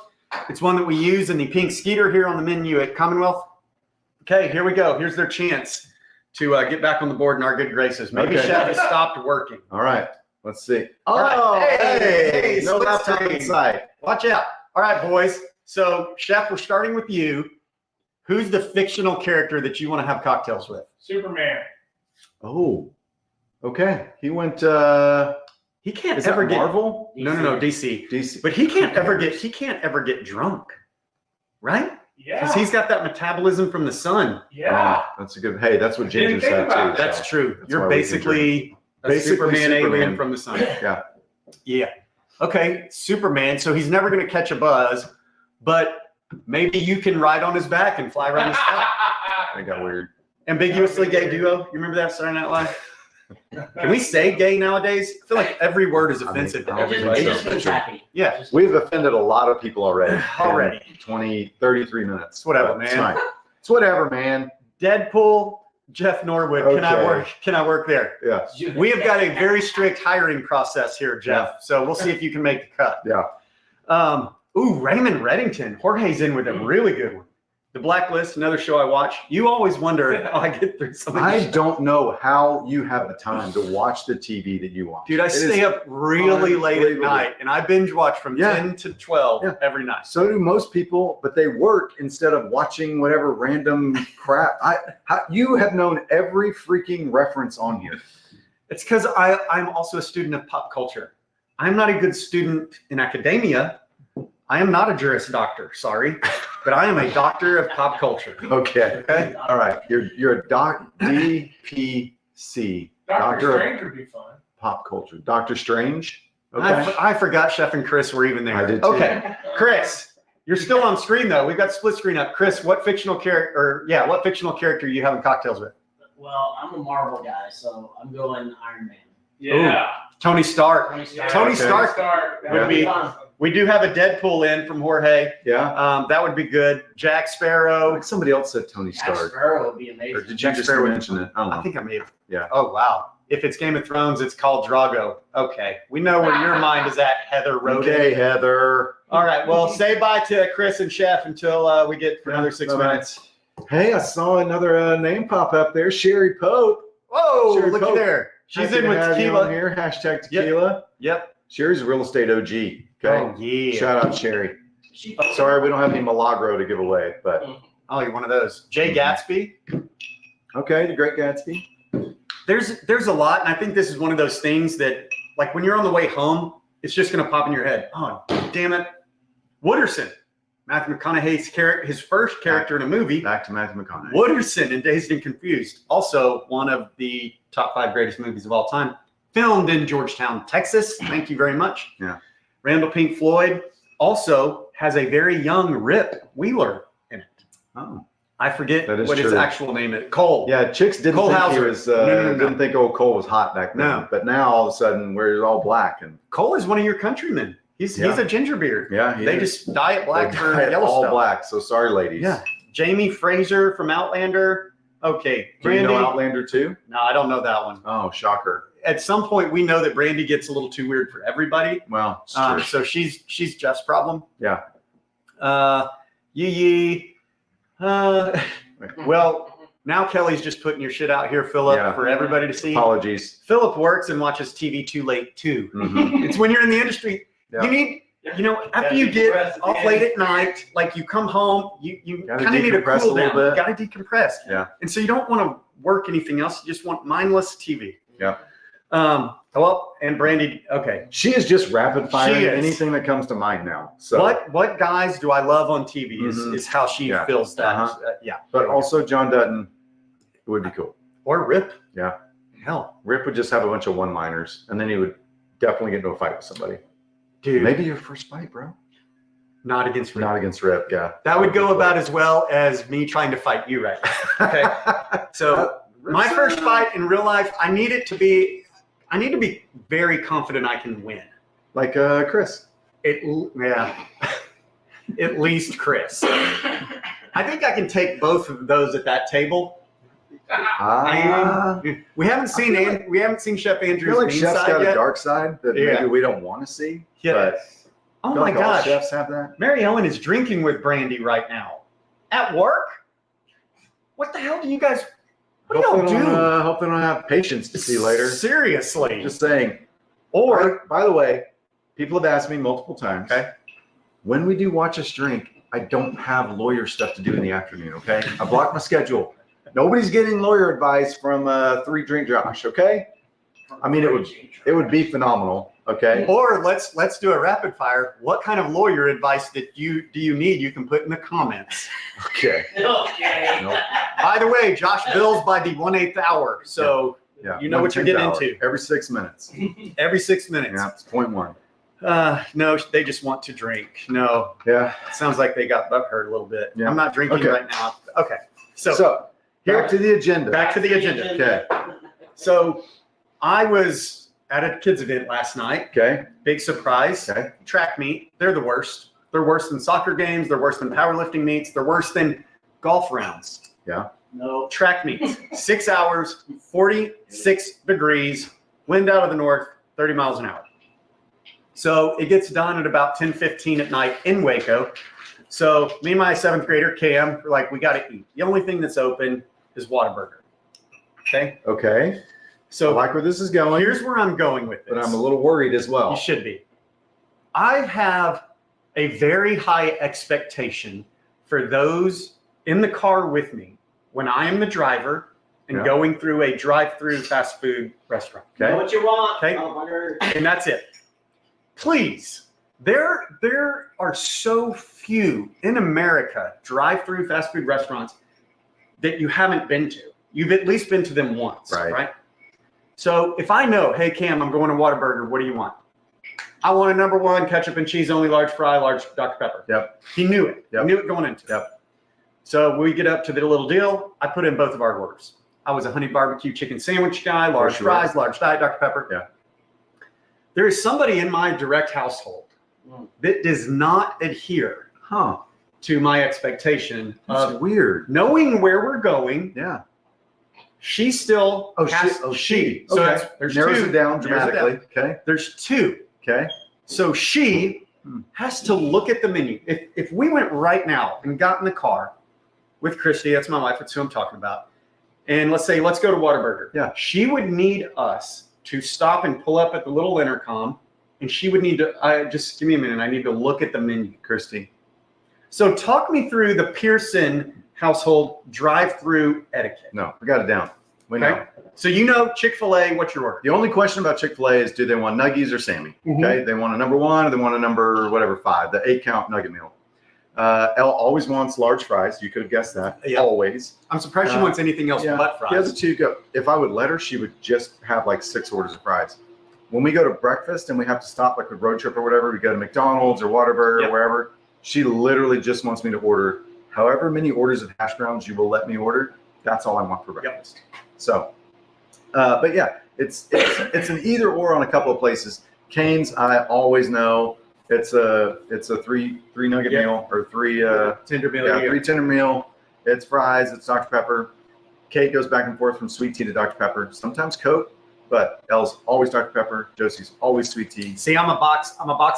It's one that we use in the pink skeeter here on the menu at Commonwealth. Okay, here we go. Here's their chance to get back on the board in our good graces. Maybe Okay. Chef has stopped working. All right. Let's see. All right. Oh, Hey, no split laptop screen. inside. Watch out. All right, boys. So, Chef, we're starting with you. Who's the fictional character that you want to have cocktails with? Superman. Oh, okay. He went. He can't Is that ever get Marvel? No, DC. DC. But he can't ever get drunk, right? Yeah. Because he's got that metabolism from the sun. yeah. Oh, that's a good. Hey, that's what Didn't Ginger's think had about too. that. That's true. That's You're why we can basically a Basically Superman alien Superman. from the sun. Yeah. Yeah. Okay, Superman. So he's never going to catch a buzz, but maybe you can ride on his back and fly around the sky. That got weird. Ambiguously gay duo. You remember that Saturday Night Live? Can we say gay nowadays? I feel like every word is offensive to I It mean, just, everybody. it just means happy. Yeah. Just- We've offended a lot of people already. Already. In 20, 33 minutes. It's whatever, But it's man. fine. It's whatever, man. Deadpool, Jeff Norwood. Can I Okay. work? Can I work there? Yeah. We have got a very strict hiring process here, Jeff. So we'll see if you can make the cut. Yeah. Raymond Reddington. Jorge's in with a really good one. The Blacklist, another show I watch. You always wonder how I get through some of I these. don't know how you have the time to watch the TV that you watch. Dude, I It stay is- up really late at unbelievable. night, and I binge watch from Yeah. 10 to 12 Yeah. every night. So do most people, but they work instead of watching whatever random crap. You have known every freaking reference on here. It's because I'm also a student of pop culture. I'm not a good student in academia. I am not a Juris Doctor, sorry, but I am a doctor of pop culture. Okay. Okay. All right. You're a DPC, Doctor Doctor of Strange would be fun. Pop Culture. Doctor Strange. Okay. I forgot Chef and Chris were even there. I did too. Okay, Chris, you're still on screen though. We've got split screen up. Chris, what fictional character? What fictional character are you having cocktails with? Well, I'm a Marvel guy, so I'm going Iron Man. Yeah. Tony Stark. Tony Yeah. Stark. Tony Okay. Stark That would be. fun. We do have a Deadpool in from Jorge. Yeah. That would be good. Jack Sparrow. Like somebody else said Tony Jack Stark. Sparrow would be Or amazing. did you Jack just Sparrow. mention it? I don't know. I think I may have. Yeah. Oh wow. If it's Game of Thrones, it's called Drago. Okay, we know where your mind is at, Heather Roden. Okay, Heather. All right. Well, say bye to Chris and Chef until we get for another 6 Bye-bye. minutes. Hey, I saw another name pop up there. Sherry Pope. Whoa! Sherry Looky Pope. there. She's Happy in to with have you on tequila. here. Hashtag tequila. Yep. Sherry's a real estate OG. Okay. Oh, yeah. Shout out Sherry. She, Sorry, we don't have any Milagro to give away, but Oh, you're one of those. Jay Gatsby. okay, The Great Gatsby. There's a lot, and I think this is one of those things that, like, when you're on the way home, it's just going to pop in your head. Oh, damn it. Wooderson. Matthew McConaughey's character, his first character in a movie. Back to Matthew McConaughey. Wooderson in Dazed and Confused. Also one of the top 5 greatest movies of all time. Filmed in Georgetown, Texas. Thank you very much. Yeah. Randall Pink Floyd also has a very young Rip Wheeler in it. Oh. I forget That is what his true. actual name is. Cole. Yeah, chicks didn't Cole think he Hauser. was No. didn't think old Cole was hot back then. No. But now all of a sudden we're all black and Cole is one of your countrymen. He's a ginger beard. yeah, he They is. just dye it black They for dye it yellow all stuff. black. So sorry, ladies. Yeah. Jamie Fraser from Outlander. Okay. Do you know Brandy. Outlander too? No, I don't know that one. Oh, shocker. At some point, we know that Brandy gets a little too weird for everybody. Well, it's true. So she's Jeff's problem. Yeah. Yee. Well, now Kelly's just putting your shit out here, Philip, Yeah. for everybody to see. Apologies. Philip works and watches TV too late too. Mhm. It's when you're in the industry. Yeah. You need, after you get off late at night, like you come home, you Gotta kind of need to decompress cool a little down. bit. You got to decompress. Yeah. And so you don't want to work anything else. You just want mindless TV. Yeah. Well, and Brandy, okay. She is just rapid She firing is. anything that comes to mind now. So, What guys do I love on TV Mhm. is how she Yeah. feels that. Uh-huh. Yeah. but also John Dutton would be cool. Or Rip. Yeah. Hell, Rip would just have a bunch of one-liners, and then he would definitely get into a fight with somebody. dude. Maybe your first fight, bro. Not against Rip. Not against Rip. Yeah. That would go about as well as me trying to fight you right now. Okay. So my first fight in real life, I need to be very confident I can win. like Chris. Yeah. At least Chris. I think I can take both of those at that table. We haven't seen Chef I Andrew's feel like mean Chef's side got yet. a dark side that Yeah. maybe we don't want to see. Yeah. But Oh I feel my like all gosh. chefs have that. Mary Ellen is drinking with Brandy right now. At work? What the hell do you guys, what do y'all do? Hope they don't have patience to see later. Seriously. Just saying. Or, By the way, people have asked me multiple times. Okay. When we do Watch Us Drink, I don't have lawyer stuff to do in the afternoon. Okay. I blocked my schedule. Nobody's getting lawyer advice from 3 Drink Josh. Okay. I mean, it would be phenomenal. Okay. or let's do a rapid fire. What kind of lawyer advice do you need? You can put in the comments. Okay. Okay. Nope. By the way, Josh bills by the 1/8 hour. So Yeah. You know what you're getting 1/10 hour, into. every 6 minutes. every 6 minutes. Yeah. It's 0.1. No, they just want to drink. No, Yeah. sounds like they got butthurt a little bit. Yeah. I'm not drinking Okay. right now. Okay. So, here- back to the agenda. back to the agenda. Okay. So I was at a kids event last night. Okay. Big surprise. Okay. Track meet. They're the worst. They're worse than soccer games. They're worse than powerlifting meets. They're worse than golf rounds. Yeah. No. Track meets. 6 hours, 46 degrees, wind out of the north, 30 miles an hour. So it gets done at about 10:15 at night in Waco. So me and my 7th grader, Cam, we're like, we got to eat. The only thing that's open is Whataburger. Okay. Okay. So I like where this is going, here's where I'm going with this. but I'm a little worried as well. You should be. I have a very high expectation for those in the car with me when I am the driver and Yeah. going through a drive-through fast food restaurant. Know Okay. what you want. Okay. Motherfucker. And that's it. Please, there are so few in America drive-through fast food restaurants that you haven't been to. You've at least been to them once, Right. right? So if I know, hey, Cam, I'm going to Whataburger, what do you want? I want a number 1, ketchup and cheese, only large fry, large Dr. Pepper. Yep. He knew it. Yep. He knew it going into it. Yep. So we get up to the little deal. I put in both of our orders. I was a honey barbecue chicken sandwich guy, large sure. fries, large Diet Dr. Pepper. Yeah. There is somebody in my direct household that does not adhere Huh. to my expectation That's of weird. knowing where we're going. Yeah. She still has she. So Okay. it's, there's Narrows two. it down Narrows it down. dramatically. Okay. There's 2. Okay. So she has to look at the menu. If we went right now and got in the car with Christy, that's my wife, that's who I'm talking about, and let's say, let's go to Whataburger. Yeah. She would need us to stop and pull up at the little intercom and she would need to, just give me a minute. I need to look at the menu. Christy. So talk me through the Pearson household drive-through etiquette. No, we got it down. We know. Okay. So you know Chick-fil-A, what's your order? The only question about Chick-fil-A is, do they want nuggies or Sammy? Mhm. Okay. They want a number 1 or they want a number, whatever, 5, the 8-count nugget meal. Elle always wants large fries. You could have guessed that. Yeah. Always. I'm surprised she wants anything else but fries. He has a 2 go. If I would let her, she would just have like 6 orders of fries. When we go to breakfast and we have to stop like a road trip or whatever, we go to McDonald's or Whataburger Yep. or wherever, she literally just wants me to order however many orders of hash browns you will let me order. That's all I want for breakfast. So, but yeah, it's an either or on a couple of places. Cane's, I always know it's a 3 nugget Yep. meal or 3 tender meal. yeah, 3 tender meal. It's fries. It's Dr. Pepper. Kate goes back and forth from sweet tea to Dr. Pepper. Sometimes Coke, but Elle's always Dr. Pepper. Josie's always sweet tea. See, I'm a box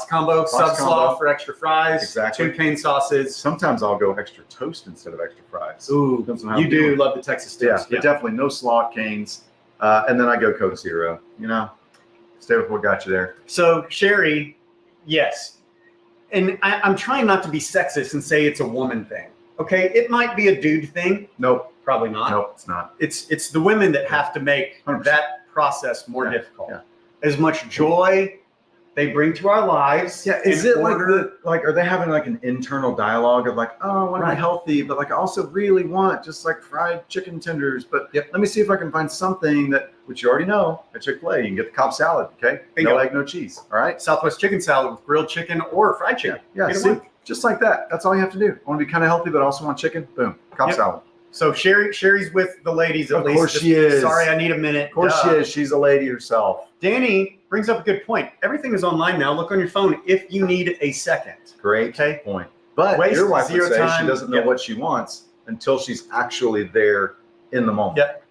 combo, sub slaw combo. for extra fries, Exactly. 2 cane sauces. Sometimes I'll go extra toast instead of extra fries. Ooh, Depends on how you I'm do feeling. love the Texas Yeah, toast. but definitely no slaw at Cane's. And then I go Coke Zero. You know, stay with what got you there. So Sherry, yes. And I'm trying not to be sexist and say it's a woman thing. Okay, it might be a dude thing. Nope. Probably not. Nope, it's not. It's the women that have to make 100%. that process more Yeah, difficult. yeah. As much joy they bring to our lives. Yeah, is in it like order- are they having like an internal dialogue of like, oh, I want to Right. be healthy, but like I also really want just like fried chicken tenders, but Yep. let me see if I can find something that, which you already know at Chick-fil-A, you can get the Cobb salad, okay? Bingo. No egg, no cheese, all right? Southwest chicken salad with grilled chicken or fried chicken? Yeah, Either see, one. just like that. That's all you have to do. I want to be kind of healthy, but I also want chicken. Boom, Cobb Yep. salad. So Sherry's with the ladies at Of least. course Just, she is. Sorry, I need a minute. Of course she is. She's a lady herself. Danny brings up a good point. Everything is online now. Look on your phone if you need a second. Great Okay. point. But Waste your wife would zero say time. she doesn't know Yeah. what she wants until she's actually there in the moment. Yep.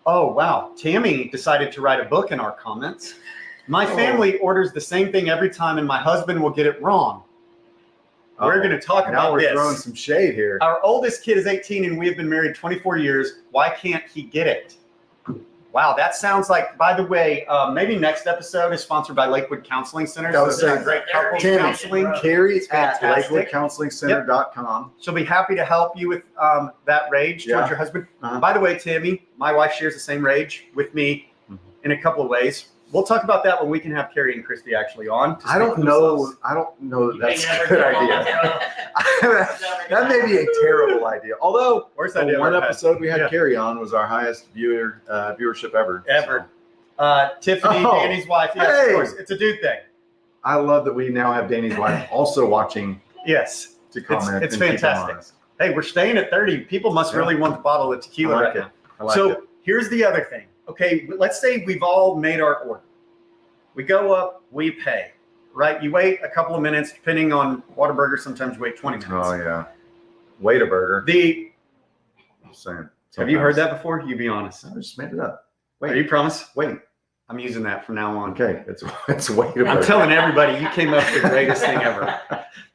Oh, wow. Tammy decided to write a book in our comments. My Oh. family orders the same thing every time, and my husband will get it wrong. We're Uh-oh. going to talk Now about we're this. throwing some shade here. Our oldest kid is 18, and we have been married 24 years. Why can't he get it? Wow, that sounds like, by the way, maybe next episode is sponsored by Lakewood Counseling Center. I was So saying, great couple Tammy, counseling. Carrie It's at fantastic. lakewoodcounselingcenter.com. She'll be happy to help you with that rage Yeah. towards your husband. Uh-huh. By the way, Tammy, my wife shares the same rage with me in a couple of ways. We'll talk about that when we can have Carrie and Christy actually on. to I speak don't for know. themselves. I don't know that that's never a good get on idea. that. That may be a terrible idea. Although Worst the idea one I've ever had. episode we had Yeah. Carrie on was our highest viewership ever. Ever. Tiffany, Oh, Danny's wife. Yes, hey. of course. It's a dude thing. I love that we now have Danny's wife also watching Yes. to comment. It's and keep them fantastic. honest. Hey, we're staying at 30. People must Yeah. really want the bottle of I tequila like right it. now. I like So it. here's the other thing. Okay, let's say we've all made our order. We go up, we pay, right? You wait a couple of minutes, depending on Whataburger. Sometimes you wait 20 minutes. Oh yeah. Wait a burger. Just saying. Have you heard Sometimes. that before? You be honest. I just made it up. Are Wait. you promise? Wait. I'm using that from now on. Okay. It's wait a burger. I'm telling everybody, you came up with the greatest thing ever.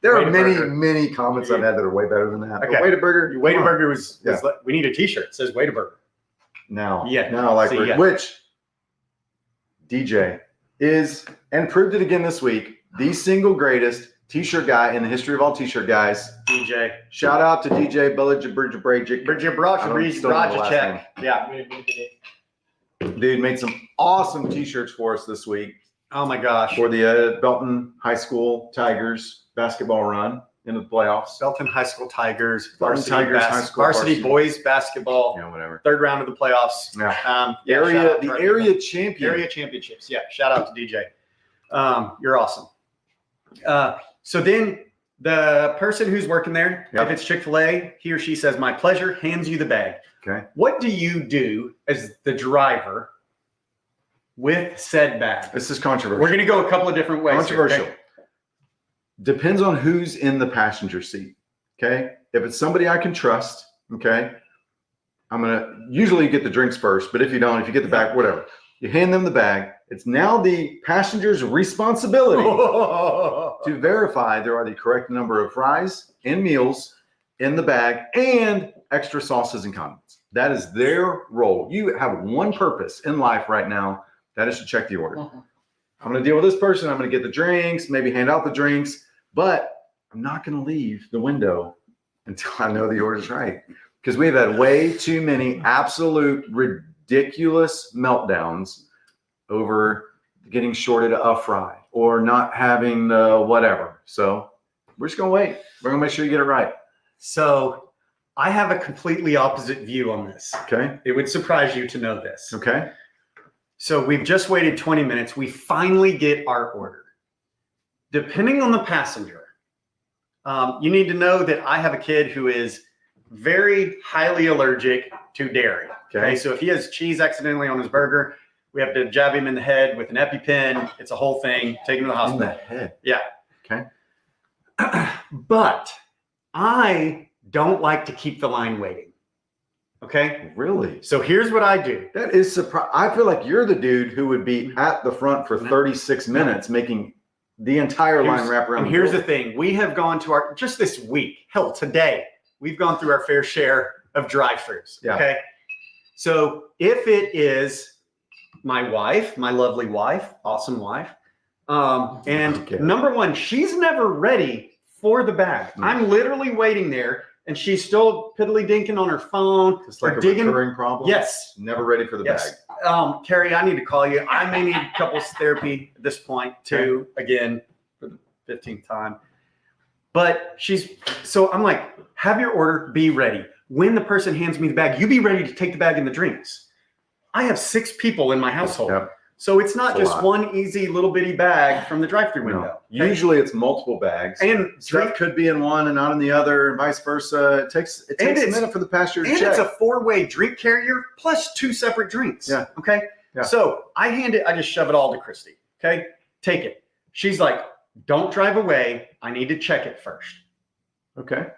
There Wait are a many, burger. many comments I've had that are way better than that. But Okay. Wait a burger. Wait a come on. Burger was Yeah. like, we need a t-shirt. It says Wait a Burger. Now. Yeah. Now, like, See, yeah. which DJ is, and proved it again this week, the single greatest t-shirt guy in the history of all t-shirt guys. DJ. Shout out to DJ Bridget. Bridget still know the last check. Yeah. Dude made some awesome t-shirts for us this week Oh my gosh. for the Belton High School Tigers basketball run into the playoffs. Belton High School Tigers, Belton varsity, Tigers High School varsity varsity. boys basketball, Yeah, whatever. third round of the playoffs. Yeah. Yeah, shout Area, out to the our- area champion. area championships. Yeah, shout out to DJ. You're awesome. So then the person who's working there, Yep. if it's Chick-fil-A, he or she says, "My pleasure," hands you the bag. Okay. What do you do as the driver with said bag? This is controversial. We're going to go a couple of different ways. here, Controversial. okay? Depends on who's in the passenger seat. Okay. If it's somebody I can trust, okay, I'm going to usually get the drinks first, but if you don't, if you get the bag, whatever, you hand them the bag. It's now the passenger's responsibility to verify there are the correct number of fries and meals in the bag and extra sauces and condiments. That is their role. You have one purpose in life right now. That is to check the order. I'm going to deal with this person. I'm going to get the drinks, maybe hand out the drinks, but I'm not going to leave the window until I know the order's right. Because we've had way too many absolute ridiculous meltdowns over getting shorted a fry or not having whatever. So we're just going to wait. We're going to make sure you get it right. So I have a completely opposite view on this. Okay. It would surprise you to know this. Okay. So we've just waited 20 minutes. We finally get our order. Depending on the passenger, you need to know that I have a kid who is very highly allergic to dairy. Okay. So if he has cheese accidentally on his burger, we have to jab him in the head with an EpiPen. It's a whole thing. Take him to the In the hospital. head. Yeah. Okay. But I don't like to keep the line waiting. Okay. Really? So here's what I do. That is surprising. I feel like you're the dude who would be at the front for 36 minutes making the entire line wrap around. And here's the thing. We have gone to just this week, hell, today, we've gone through our fair share of drive-thrus. Yeah. Okay. So if it is my wife, my lovely wife, awesome wife, and Okay. number one, she's never ready for the bag. I'm literally waiting there and she's still piddly dinking on her phone. It's like or a digging. recurring problem. Yes. Never ready for the Yes. bag. Carrie, I need to call you. I may need couples therapy at this point too, again, for the 15th time. But so I'm like, have your order, be ready. When the person hands me the bag, you be ready to take the bag and the drinks. I have 6 people in my household. Yep. So it's not It's a just lot. one easy little bitty bag from the drive-through window. No. Okay? Usually it's multiple bags. And Stuff could be in one and not in the other, and vice versa. It takes a it's- minute for the passenger to And check. it's a 4-way drink carrier plus 2 separate drinks. Yeah. Okay. Yeah. So I just shove it all to Christy. Okay. Take it. She's like, don't drive away. I need to check it first. Okay.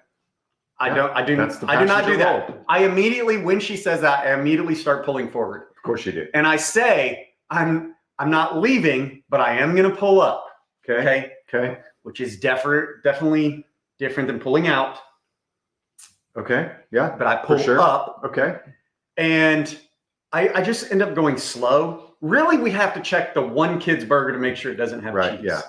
I do That's the not do passenger that. role. I immediately, when she says that, I immediately start pulling forward. Of course you do. And I say, I'm not leaving, but I am going to pull up. Okay. Okay. Okay. Which is definitely different than pulling out. Okay. Yeah. But I pull sure. up. Okay. And I just end up going slow. Really, we have to check the one kid's burger to make sure it doesn't have Right. cheese. Yeah.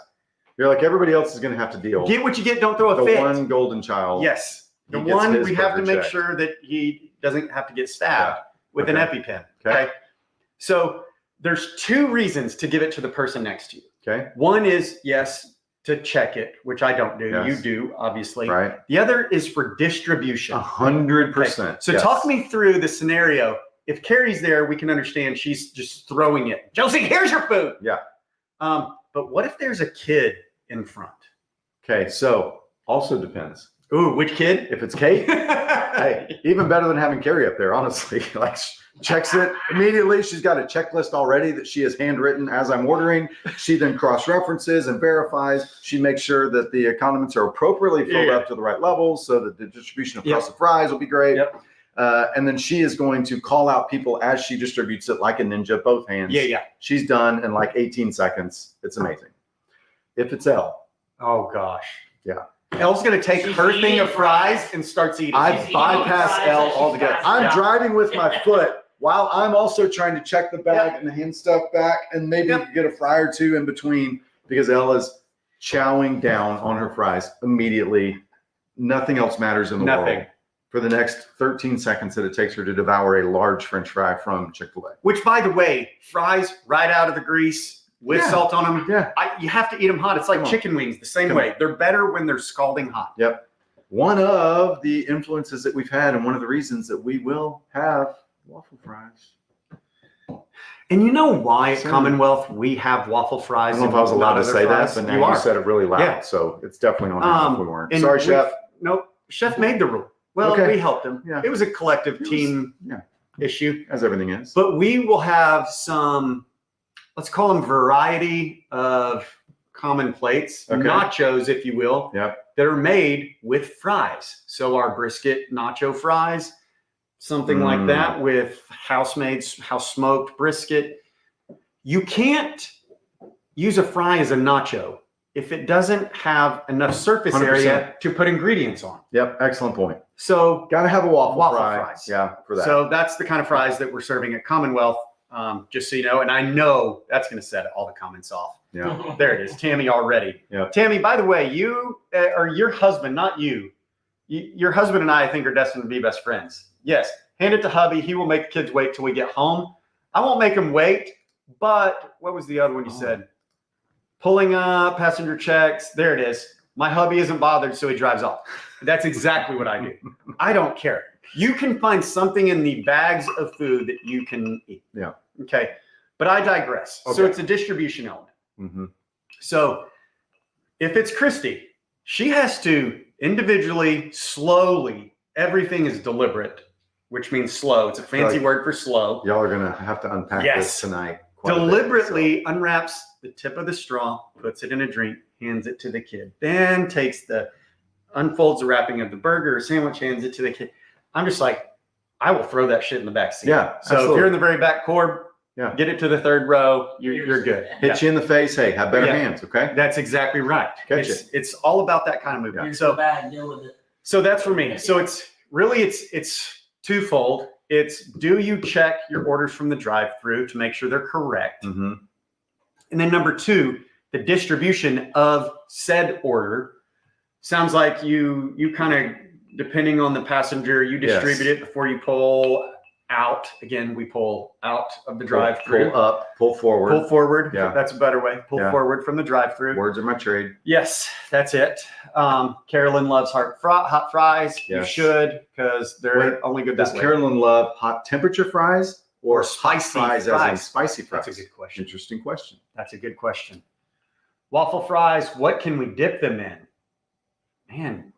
You're like, everybody else is going to have to deal. Get what you get, don't throw a The fit. one golden child. Yes. The he gets one, his we have to burger make checked. sure that he doesn't have to get stabbed with an Okay. EpiPen. Okay. So there's 2 reasons to give it to the person next to you. Okay. One is, yes, to check it, which I don't do. Yes. You do, obviously. Right. The other is for distribution. 100%. So talk me through the scenario. If Carrie's there, we can understand she's just throwing it. Josie, here's your food. Yeah. But what if there's a kid in front? Okay. So also depends. Ooh, which kid? If it's Kate, hey, even better than having Carrie up there, honestly. Like, checks it immediately. She's got a checklist already that she has handwritten as I'm ordering. She then cross-references and verifies. She makes sure that the condiments are appropriately filled up to the right levels so that the distribution of frosted fries will be great. Yep. And then she is going to call out people as she distributes it like a ninja, both hands. Yeah. She's done in like 18 seconds. It's amazing. If it's Elle, Oh, gosh. Yeah. Elle's going to take She's her thing eating of fries and starts eating. I She's bypass eating Elle fries as altogether. she's I'm passing out. driving with my foot while I'm also trying to check the bag and hand stuff back and maybe get a fry or 2 in between because Elle is chowing down on her fries immediately. Nothing else matters in the world for the next 13 seconds that it takes her to devour a large French fry from Chick-fil-A. Which, by the way, fries right out of the grease with salt on them. Yeah. You have to eat them hot. It's like chicken wings the same way. They're better when they're scalding hot. Yep. One of the influences that we've had and one of the reasons that we will have waffle fries. And you know why at So- Commonwealth we have waffle I fries? don't know if I was and allowed not to other say fries? that, but now you said it really loud. Yeah. So it's definitely on here if we weren't. and Sorry, we- Chef. Nope. Chef made the rule. Well, Okay. we helped him. Yeah. It was a collective It was- team yeah. issue. As everything is. But we will have some, let's call them variety of common plates, Okay. nachos, if you will, Yep. that are made with fries. So our brisket nacho fries, something like that with house-made, house-smoked brisket. You can't use a fry as a nacho if it doesn't have enough surface 100%. area to put ingredients on. Yep. Excellent point. So Got to have a waffle fry. fries. Yeah, for that. So that's the kind of fries that we're serving at Commonwealth. just so you know. And I know that's going to set all the comments off. Yeah. There it is. Tammy already. Yeah. Tammy, by the way, you or your husband, not you, your husband and I think are destined to be best friends. Yes. Hand it to hubby. He will make the kids wait till we get home. I won't make them wait. But what was the other one you said? Pulling up, passenger checks. There it is. My hubby isn't bothered, so he drives off. That's exactly what I do. I don't care. You can find something in the bags of food that you can eat. Yeah. Okay. But I digress. Okay. So it's a distribution element. Mm-hmm. So if it's Christy, she has to individually, slowly, everything is deliberate, which means slow. It's a fancy word for slow. Y'all are gonna have to unpack this tonight. Deliberately unwraps the tip of the straw, puts it in a drink, hands it to the kid, then unfolds the wrapping of the burger or sandwich, hands it to the kid. I'm just like, I will throw that shit in the back seat. Yeah. So absolutely. if you're in the very back cord, Yeah. get it to the third row, you're good. Hit you in the face. Hey, have better Yeah. hands. Okay. That's exactly right. Catch It's all about that kind of movement. Here's the So bag, deal with it. So that's for me. So it's twofold. It's, do you check your orders from the drive-through to make sure they're correct? Mm-hmm. And then number two, the distribution of said order. Sounds like you kind of, depending on the passenger, you distribute it before you pull out. Again, we pull out of the drive-through. Pull up, pull forward. Pull forward. Yeah. That's a better way. Pull Yeah. forward from the drive-through. Words are my trade. Yes, that's it. Carolyn loves hot fries. You Yes. should, because they're Wait, only good Does that way. Carolyn love hot temperature fries or spicy hot fries, as in fries? spicy fries? That's a good question. Interesting question. That's a good question. Waffle fries, what can we dip them in? Man,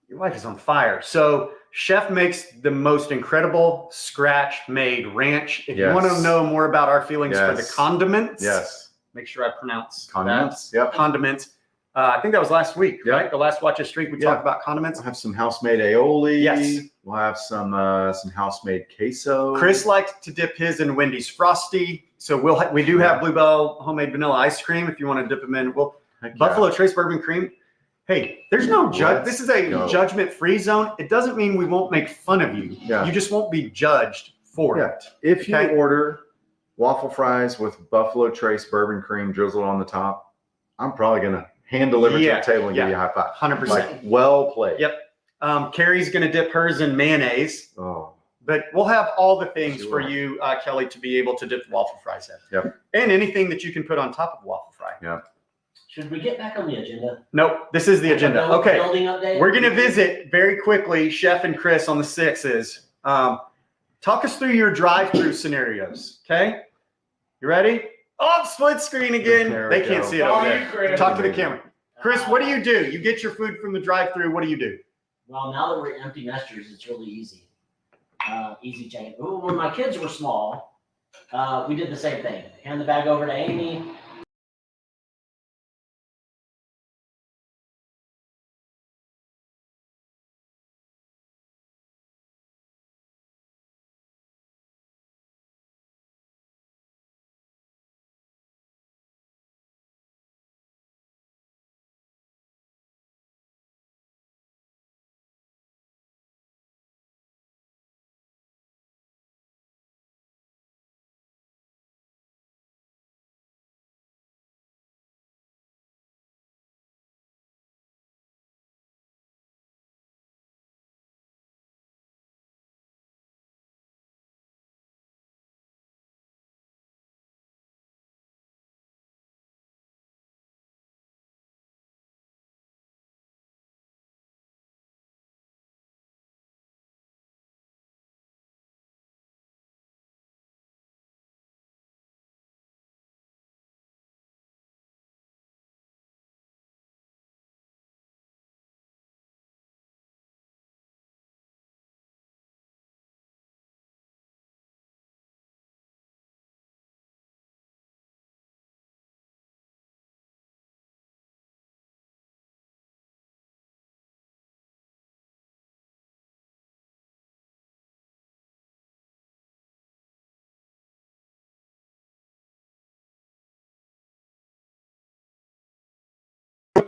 your wife is on fire. So Chef makes the most incredible scratch-made ranch. If you Yes. want to know more about our feelings for the Yes. condiments, Yes. make sure I pronounce Condiments. that. Yep. Condiments. I think that was last week, Yeah. right? The last Watch a Streak, we Yeah. talked about condiments. We'll have some house-made aioli. Yes. We'll have some house-made queso. Chris liked to dip his in Wendy's Frosty. So we do have Bluebell homemade vanilla ice cream if you want to dip them in. Heck yeah. Buffalo Trace bourbon cream. Hey, there's no judge. Let's This is a go. judgment-free zone. It doesn't mean we won't make fun of you. Yeah. You just won't be judged for Yeah. it. If you Okay. order waffle fries with Buffalo Trace bourbon cream drizzled on the top, I'm probably gonna hand deliver to Yeah. the table and Yeah. give you a high five. 100%. Like, well played. Yep. Carrie's going to dip hers in mayonnaise, Oh, but we'll have all the things She for will. you, Kelly, to be able to dip the waffle fries in. Yep. And anything that you can put on top of waffle fry. Should we get back on the agenda? Nope. This is the agenda. Build- Okay. Building update? We're going to visit very quickly Chef and Chris on the 6s. Talk us through your drive-through scenarios. Okay. You ready? Oh, split screen again. There we They can't go. see it Oh, over you there. Chris. Talk to the camera. Chris, what do? You get your food from the drive-through. What do you do? Well, now that we're empty nesters, it's really easy. Easy check. When my kids were small, we did the same thing. Hand the bag over to Amy.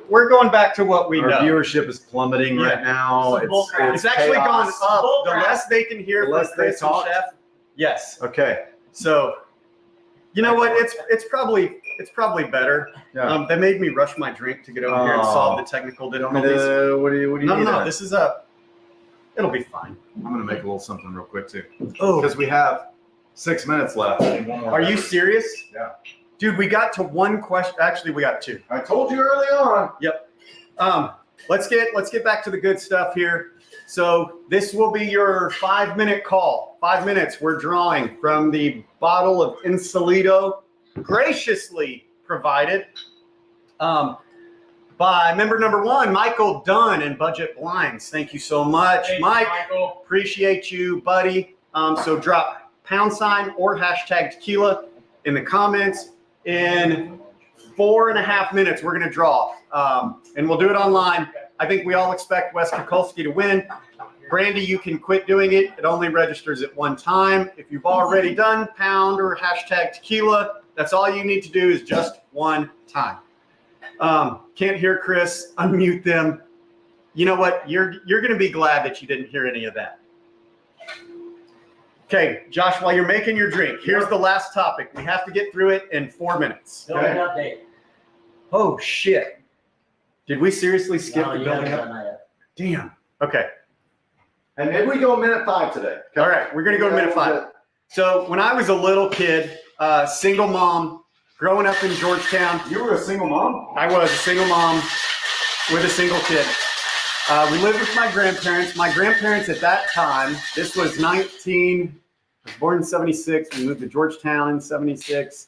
We're going back to what we our know. viewership is plummeting Yeah. right now. Some bull crap. It's actually chaos. gone up. Bull The crap. less they can hear The from less they Chris and talk. Chef. Yes. Okay. So You know what? It's probably better. Yeah. They made me rush my drink to get over here and solve the technical difficulties. What do you No, need? no, at? this is it'll be fine. I'm gonna make a little something real quick too, Oh, because we have 6 minutes left. I need one more are you beverage. serious? Yeah. Dude, we got to one question. Actually, we got two. I told you early on. Let's get back to the good stuff here. So this will be your 5-minute call. 5 minutes. We're drawing from the bottle of Insolito, graciously provided by member number 1, Michael Dunn and Budget Blinds. Thank you so much, Thank you, Mike. Michael. Appreciate you, buddy. So drop # or hashtag tequila in the comments. In 4.5 minutes, we're going to draw, and we'll do it online. I think we all expect Wes Kukulski to win. Brandy, you can quit doing it. It only registers at one time. If you've already done # or hashtag tequila, that's all you need to do is just one time. Can't hear Chris. Unmute them. You know what? You're going to be glad that you didn't hear any of that. Okay, Josh, while you're making your drink, here's the last topic. We have to get through it in 4 minutes. Building update. Oh, shit. Did we seriously skip No, the you building haven't up? done that yet. Damn. Okay. And maybe we go minute 5 today. All right. We're going to go to minute 5. So when I was a little kid, single mom, growing up in Georgetown, You were a single mom? I was a single mom with a single kid. We lived with my grandparents. My grandparents at that time, this was I was born in 76. We moved to Georgetown in 76.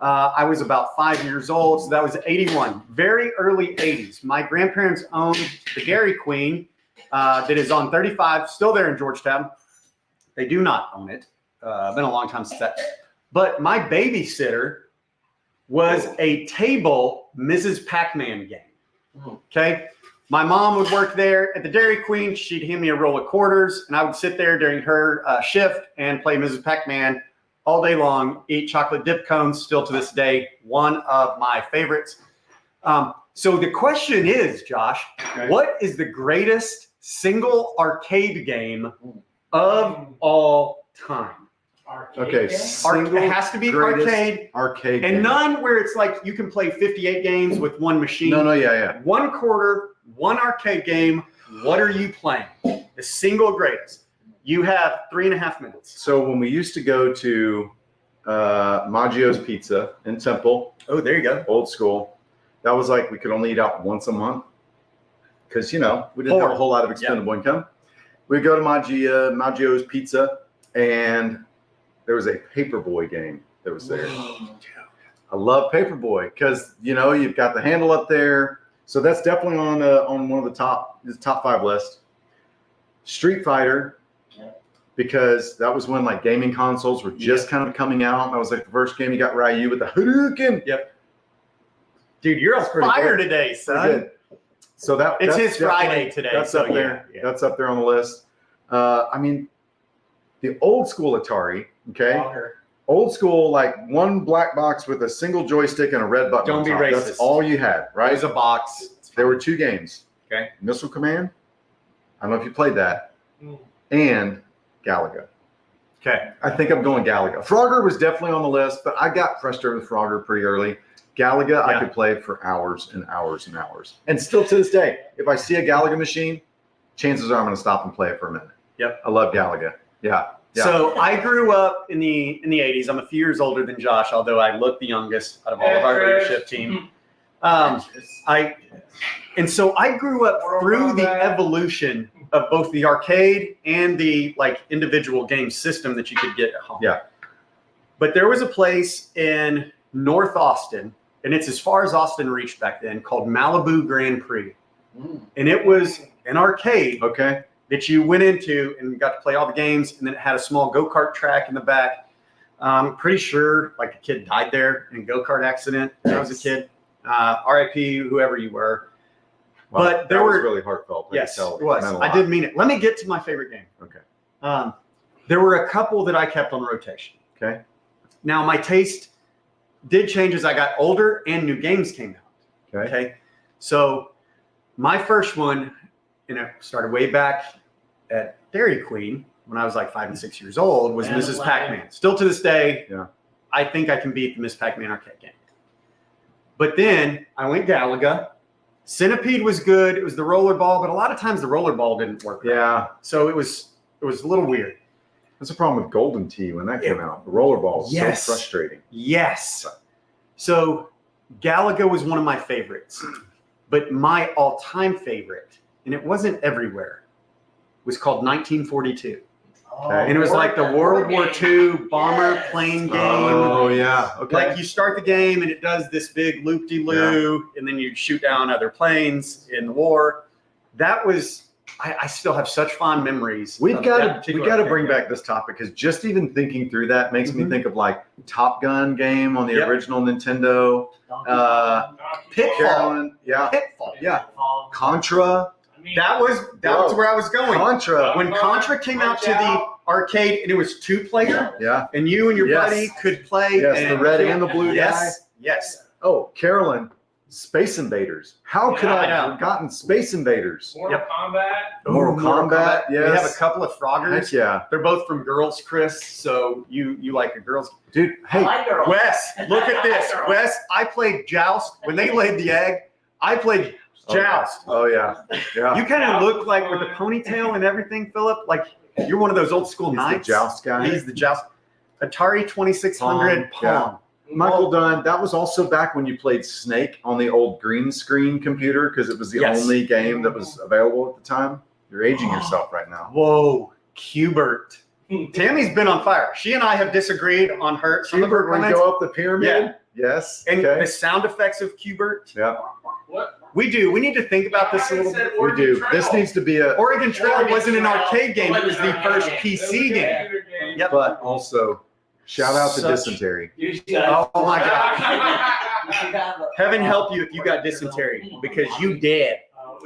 I was about 5 years old, so that was 81. Very early 80s. My grandparents owned the Dairy Queen that is on 35, still there in Georgetown. They do not own it. Been a long time since that. But my babysitter was a table Mrs. Pac-Man game. Okay? My mom would work there at the Dairy Queen. She'd hand me a roll of quarters, and I would sit there during her shift and play Mrs. Pac-Man all day long, eat chocolate dip cones, still to this day, one of my favorites. So the question is, Josh, what is the greatest single arcade game of all time? Okay, It single has to be greatest arcade, arcade and game. none where it's like you can play 58 games with one machine. No, yeah. 1 quarter, 1 arcade game. What are you playing? The single greatest. You have 3.5 minutes. So when we used to go to Maggio's Pizza in Temple, Oh, there you go. old school, that was like we could only eat out once a month because, we didn't have Poor. a whole lot of expendable income. We'd go to Maggio's Pizza, and there was a Paperboy game that was there. I love Paperboy because, you've got the handle up there. So that's definitely on one of the top 5 list. Street Fighter, because that was when like gaming consoles were just kind of coming out. That was like the first game you got Ryu with the Hadouken. Yep. Dude, you're on That's pretty fire good. today, Pretty son. good. So It's that's his Friday definitely- today. That's so up there. Yeah. That's up there on the list. The old school Atari. Okay. Old school, like one black box with a single joystick and a red button. Don't on be top. racist. That's all you had, right? There's a box. There were 2 games. Okay. Missile Command. I don't know if you played that. And Galaga. Okay. I think I'm going Galaga. Frogger was definitely on the list, but I got frustrated with Frogger pretty early. Galaga, I Yeah. could play for hours and hours and hours. And still to this day, if I see a Galaga machine, chances are I'm going to stop and play it for a minute. Yep. I love Galaga. Yeah. So I grew up in the 80s. I'm a few years older than Josh, although I look the youngest out of all of our leadership team. And so I grew up through the evolution of both the arcade and the like individual game system that you could get at home. Yeah. But there was a place in North Austin, and it's as far as Austin reached back then, called Malibu Grand Prix. And it was an arcade Okay. that you went into and got to play all the games, and then it had a small go-kart track in the back. I'm pretty sure like a kid died there in a go-kart accident when I was a kid. RIP, whoever you were. Wow, But there that was were- really heartfelt. I Yes, could tell it was. meant a I lot. did mean it. Let me get to my favorite game. Okay. There were a couple that I kept on rotation. Okay. Now, my taste did change as I got older and new games came out. Okay. Okay. So my first one, started way back at Dairy Queen when I was like 5 and 6 years old, was Yeah, Mrs. wow. Pac-Man. Still to this day, Yeah. I think I can beat the Miss Pac-Man arcade game. But then I went Galaga. Centipede was good. It was the rollerball, but a lot of times the rollerball didn't work. Yeah. So it was a little weird. That's the problem with Golden Tee when that came out. The rollerball was Yes. so frustrating. Yes. So Galaga was one of my favorites. But my all-time favorite, and it wasn't everywhere, was called 1942. Okay. And it was like the World War II bomber Yes. plane game. Oh, yeah. Okay. Like you start the game and it does this big loop-de-loo, and then you shoot down other planes in the war. That was, I still have such fond memories. We've of got that to particular bring game. back this topic because just even thinking through that makes me Mhm. think of like Top Gun game on the Yep. original Nintendo. Pitfall. Carolyn, yeah. Pitfall. Yeah. Contra. That was where I was going. Contra. When Contra came out to the arcade and it was 2-player, Yeah. and you and your Yes. buddy could play. Yes, and the red and the blue guy. Yes. Yes. Oh, Carolyn, Space Invaders. How could I Yeah. have forgotten Space Invaders? Mortal Kombat. Mortal Kombat, We have yes. a couple of Froggers. Heck yeah. They're both from Girls, Chris. So you like a girls. Dude, I hey, like girls. Wes, look at this. Girls. Wes, I played Joust. When they laid the egg, I played Joust. Oh, yeah. Yeah. You kind of look like with the ponytail and everything, Philip. Like you're one of those old school He's the knights. Joust guy. He's the Joust. Atari 2600 Pong, yeah. Pong. Michael Dunn, that was also back when you played Snake on the old green screen computer because it was the Yes. only game that was available at the time. You're aging yourself right now. Whoa, Cubert. Tammy's been on fire. She and I have disagreed on her. Some of her Hubert, when you comments. go up the pyramid? Yes. And Okay. the sound effects of Cubert. Yeah, What? We do. We need to think about this a little bit. we do. This needs to be a, Oregon Trail Oregon wasn't an Trail. arcade game. It was the first That PC was a game. computer game. Yep. but also shout out to Such- dysentery. You got Oh my God. God. Heaven help you if you got dysentery because you did.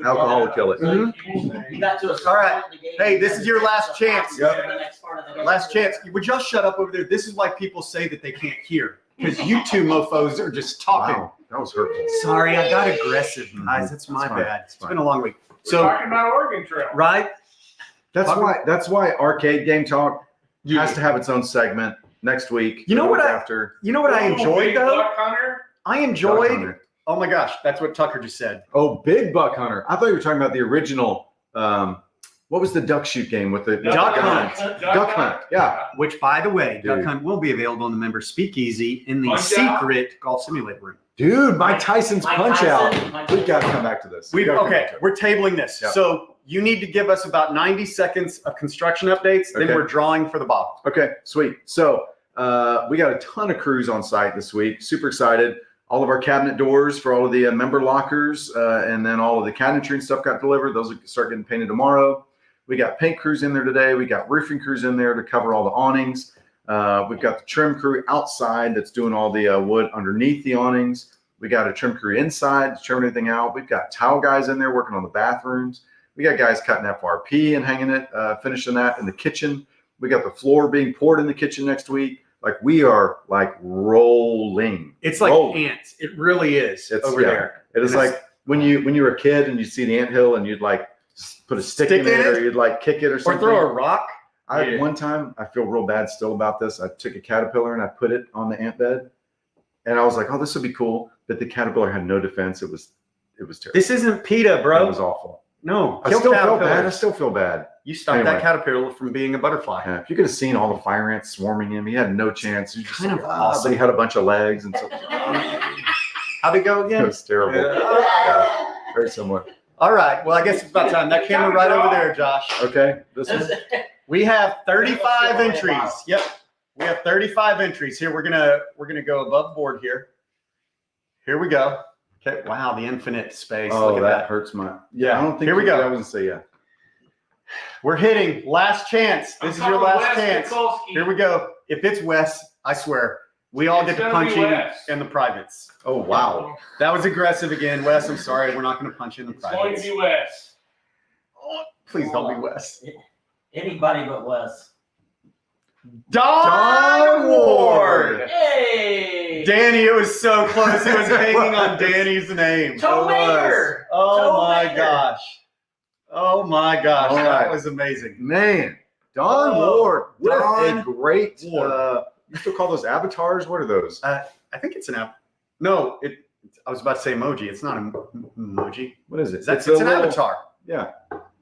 Alcohol will kill it. You got to a All right. point in the game Hey, this is your last chance. Yep. The next part of the game. Last chance. Would y'all shut up over there? This is why people say that they can't hear because you two mofos are just talking. Wow, that was hurtful. Sorry, I got aggressive, guys. That's my That's fine. bad. That's It's fine. been a long week. We're So, talking about Oregon Trail. right? That's why arcade game talk has to have its own segment next week. You know the what week I- after. You know what I Oh, enjoyed Big though? Buck Hunter. I Duck enjoyed. Hunter. Oh my gosh, that's what Tucker just said. Oh, Big Buck Hunter. I thought you were talking about the original. What was the duck shoot game with the Duck Hunt. Duck Hunt. Yeah. Which, by the way, Dude. Duck Hunt will be available in the member speakeasy in the Punch secret golf simulator room. Dude, Mike Tyson's Mike Punch Tyson, Out. We've got to come back to this. We gotta come okay. back to it. We're tabling this. Yeah. So you need to give us about 90 seconds of construction updates. Then Okay. we're drawing for the bottle. Okay, sweet. So we got a ton of crews on site this week. Super excited. All of our cabinet doors for all of the member lockers and then all of the cabinetry and stuff got delivered. Those will start getting painted tomorrow. We got paint crews in there today. We got roofing crews in there to cover all the awnings. We've got the trim crew outside that's doing all the wood underneath the awnings. We got a trim crew inside to trim everything out. We've got towel guys in there working on the bathrooms. We got guys cutting FRP and hanging it, finishing that in the kitchen. We got the floor being poured in the kitchen next week. Like we are like rolling. It's like Rolling. ants. It really is It's- over yeah. there. It is And it's- like when you were a kid and you'd see the anthill and you'd like put a stick in it or you'd like kick it or Or something. throw a rock. I Yeah. one time I feel real bad still about this. I took a caterpillar and I put it on the ant bed, and I was like, "Oh, this would be cool." But the caterpillar had no defense. It was terrible. This isn't PETA, It bro. was awful. No, I kill still feel bad. I caterpillars. still feel bad. You stopped Anyway. that caterpillar from being a butterfly. Yeah, if you could have seen all the fire ants swarming him, he had no chance. He was just Kind of like, awesome. but he had a bunch of legs and so How'd it go it again? was terrible. Yeah. Yeah, very similar. All right. Well, I guess it's about time. That camera right over there, Josh. Okay, this one. We have 35 entries. Yep. We have 35 entries here. We're gonna go above board here. Here we go. Okay. Wow, the infinite space. Oh, Look at that that. hurts my. Yeah. I don't think Here we go. I wasn't say yeah. We're hitting last chance. This is your last chance. Here we go. If it's Wes, I swear, we all get It's to gonna be punch in Wes. in the privates. Oh wow. That was aggressive again, Wes. I'm sorry. We're not going to punch you in the It's going to privates. be Wes. Please don't be Wes. Anybody but Wes. Don Ward. Hey! Danny, it was so close. It was hanging on Danny's name. Toe It was. Maker. Oh Toe my Maker. gosh. Oh my gosh. All That right. was amazing. Man, Don Oh, Ward. What Don a great Ward. You still call those avatars? What are those? I think it's an app. No, I was about to say emoji. It's not an emoji. What is it? It's a an little- avatar. Yeah.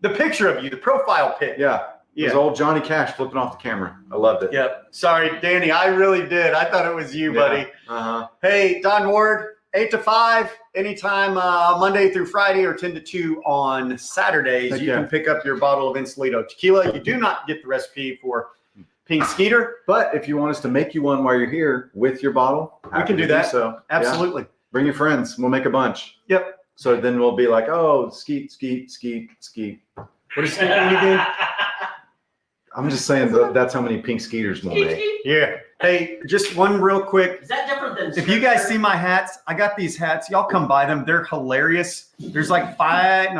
The picture of you, the profile pic. Yeah. It was old Johnny Cash flipping off the camera. I loved it. Yep. Sorry, Danny. I really did. I thought it was you, buddy. Uh-huh. Hey, Don Ward, 8 to 5, anytime Monday through Friday, or 10 to 2 on Saturdays. Heck You yeah. can pick up your bottle of Insolito tequila. You do not get the recipe for Pink Skeeter. But if you want us to make you one while you're here with your bottle, We can happy do to that. So Absolutely. Yeah. Bring your friends. We'll make a bunch. Yep. So then we'll be like, oh, skeet, skeet, skeet, skeet. What is it again? I'm just saying that's how many pink skeeters we'll make. Yeah. Hey, just one real quick. Is that different than? If you guys see my hats, I got these hats. Y'all come buy them. They're hilarious. There's like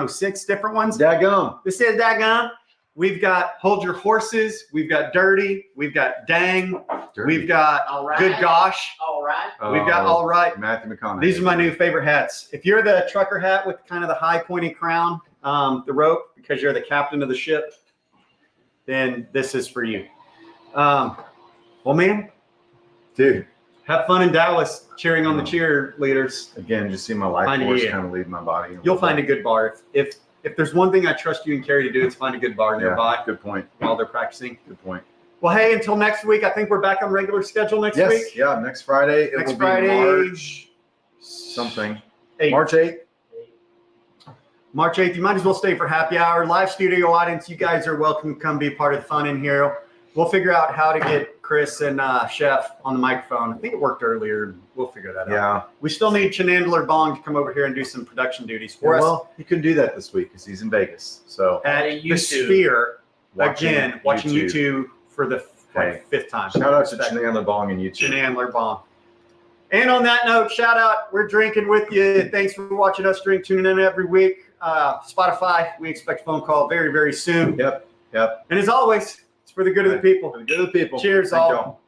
6 different ones. Daggum. This is daggone. We've got Hold Your Horses. We've got Dirty. We've got Dang. Dirty. We've got All right. Good Gosh. All right. We've got All Right. Matthew McConaughey. These are my new favorite hats. If you're the trucker hat with kind of the high pointy crown, the rope, because you're the captain of the ship, then this is for you. Well, man, Dude, have fun in Dallas cheering on the cheerleaders. again, just see my life Find a force idiot. kind of leave my body. You'll find a good bar. If there's one thing I trust you and Carrie to do, it's find a good bar nearby Yeah, good point. while they're practicing. Good point. Well, hey, until next week, I think we're back on regular schedule next Yes, week. yeah, next Friday. It Next will Friday. be March something. 8th. March 8th. March 8th. You might as well stay for happy hour. Live studio audience, you guys are welcome to come be part of the fun in here. We'll figure out how to get Chris and Chef on the microphone. I think it worked earlier. We'll figure that out. Yeah. We still need Chenandler Bong to come over here and do some production duties for us Well, he couldn't do that this week because he's in Vegas. So at Hey, the YouTube. Sphere. watching Again, watching YouTube for the Hey. 5th time. Shout out to Respect. Chenandler Bong and YouTube. Chenandler Bong. And on that note, shout out. We're drinking with you. Thanks for watching us drink, tuning in every week. Spotify, we expect a phone call very, very soon. Yep. And as always, it's for the good of the people. For the good of the people. Cheers, Thank all. y'all.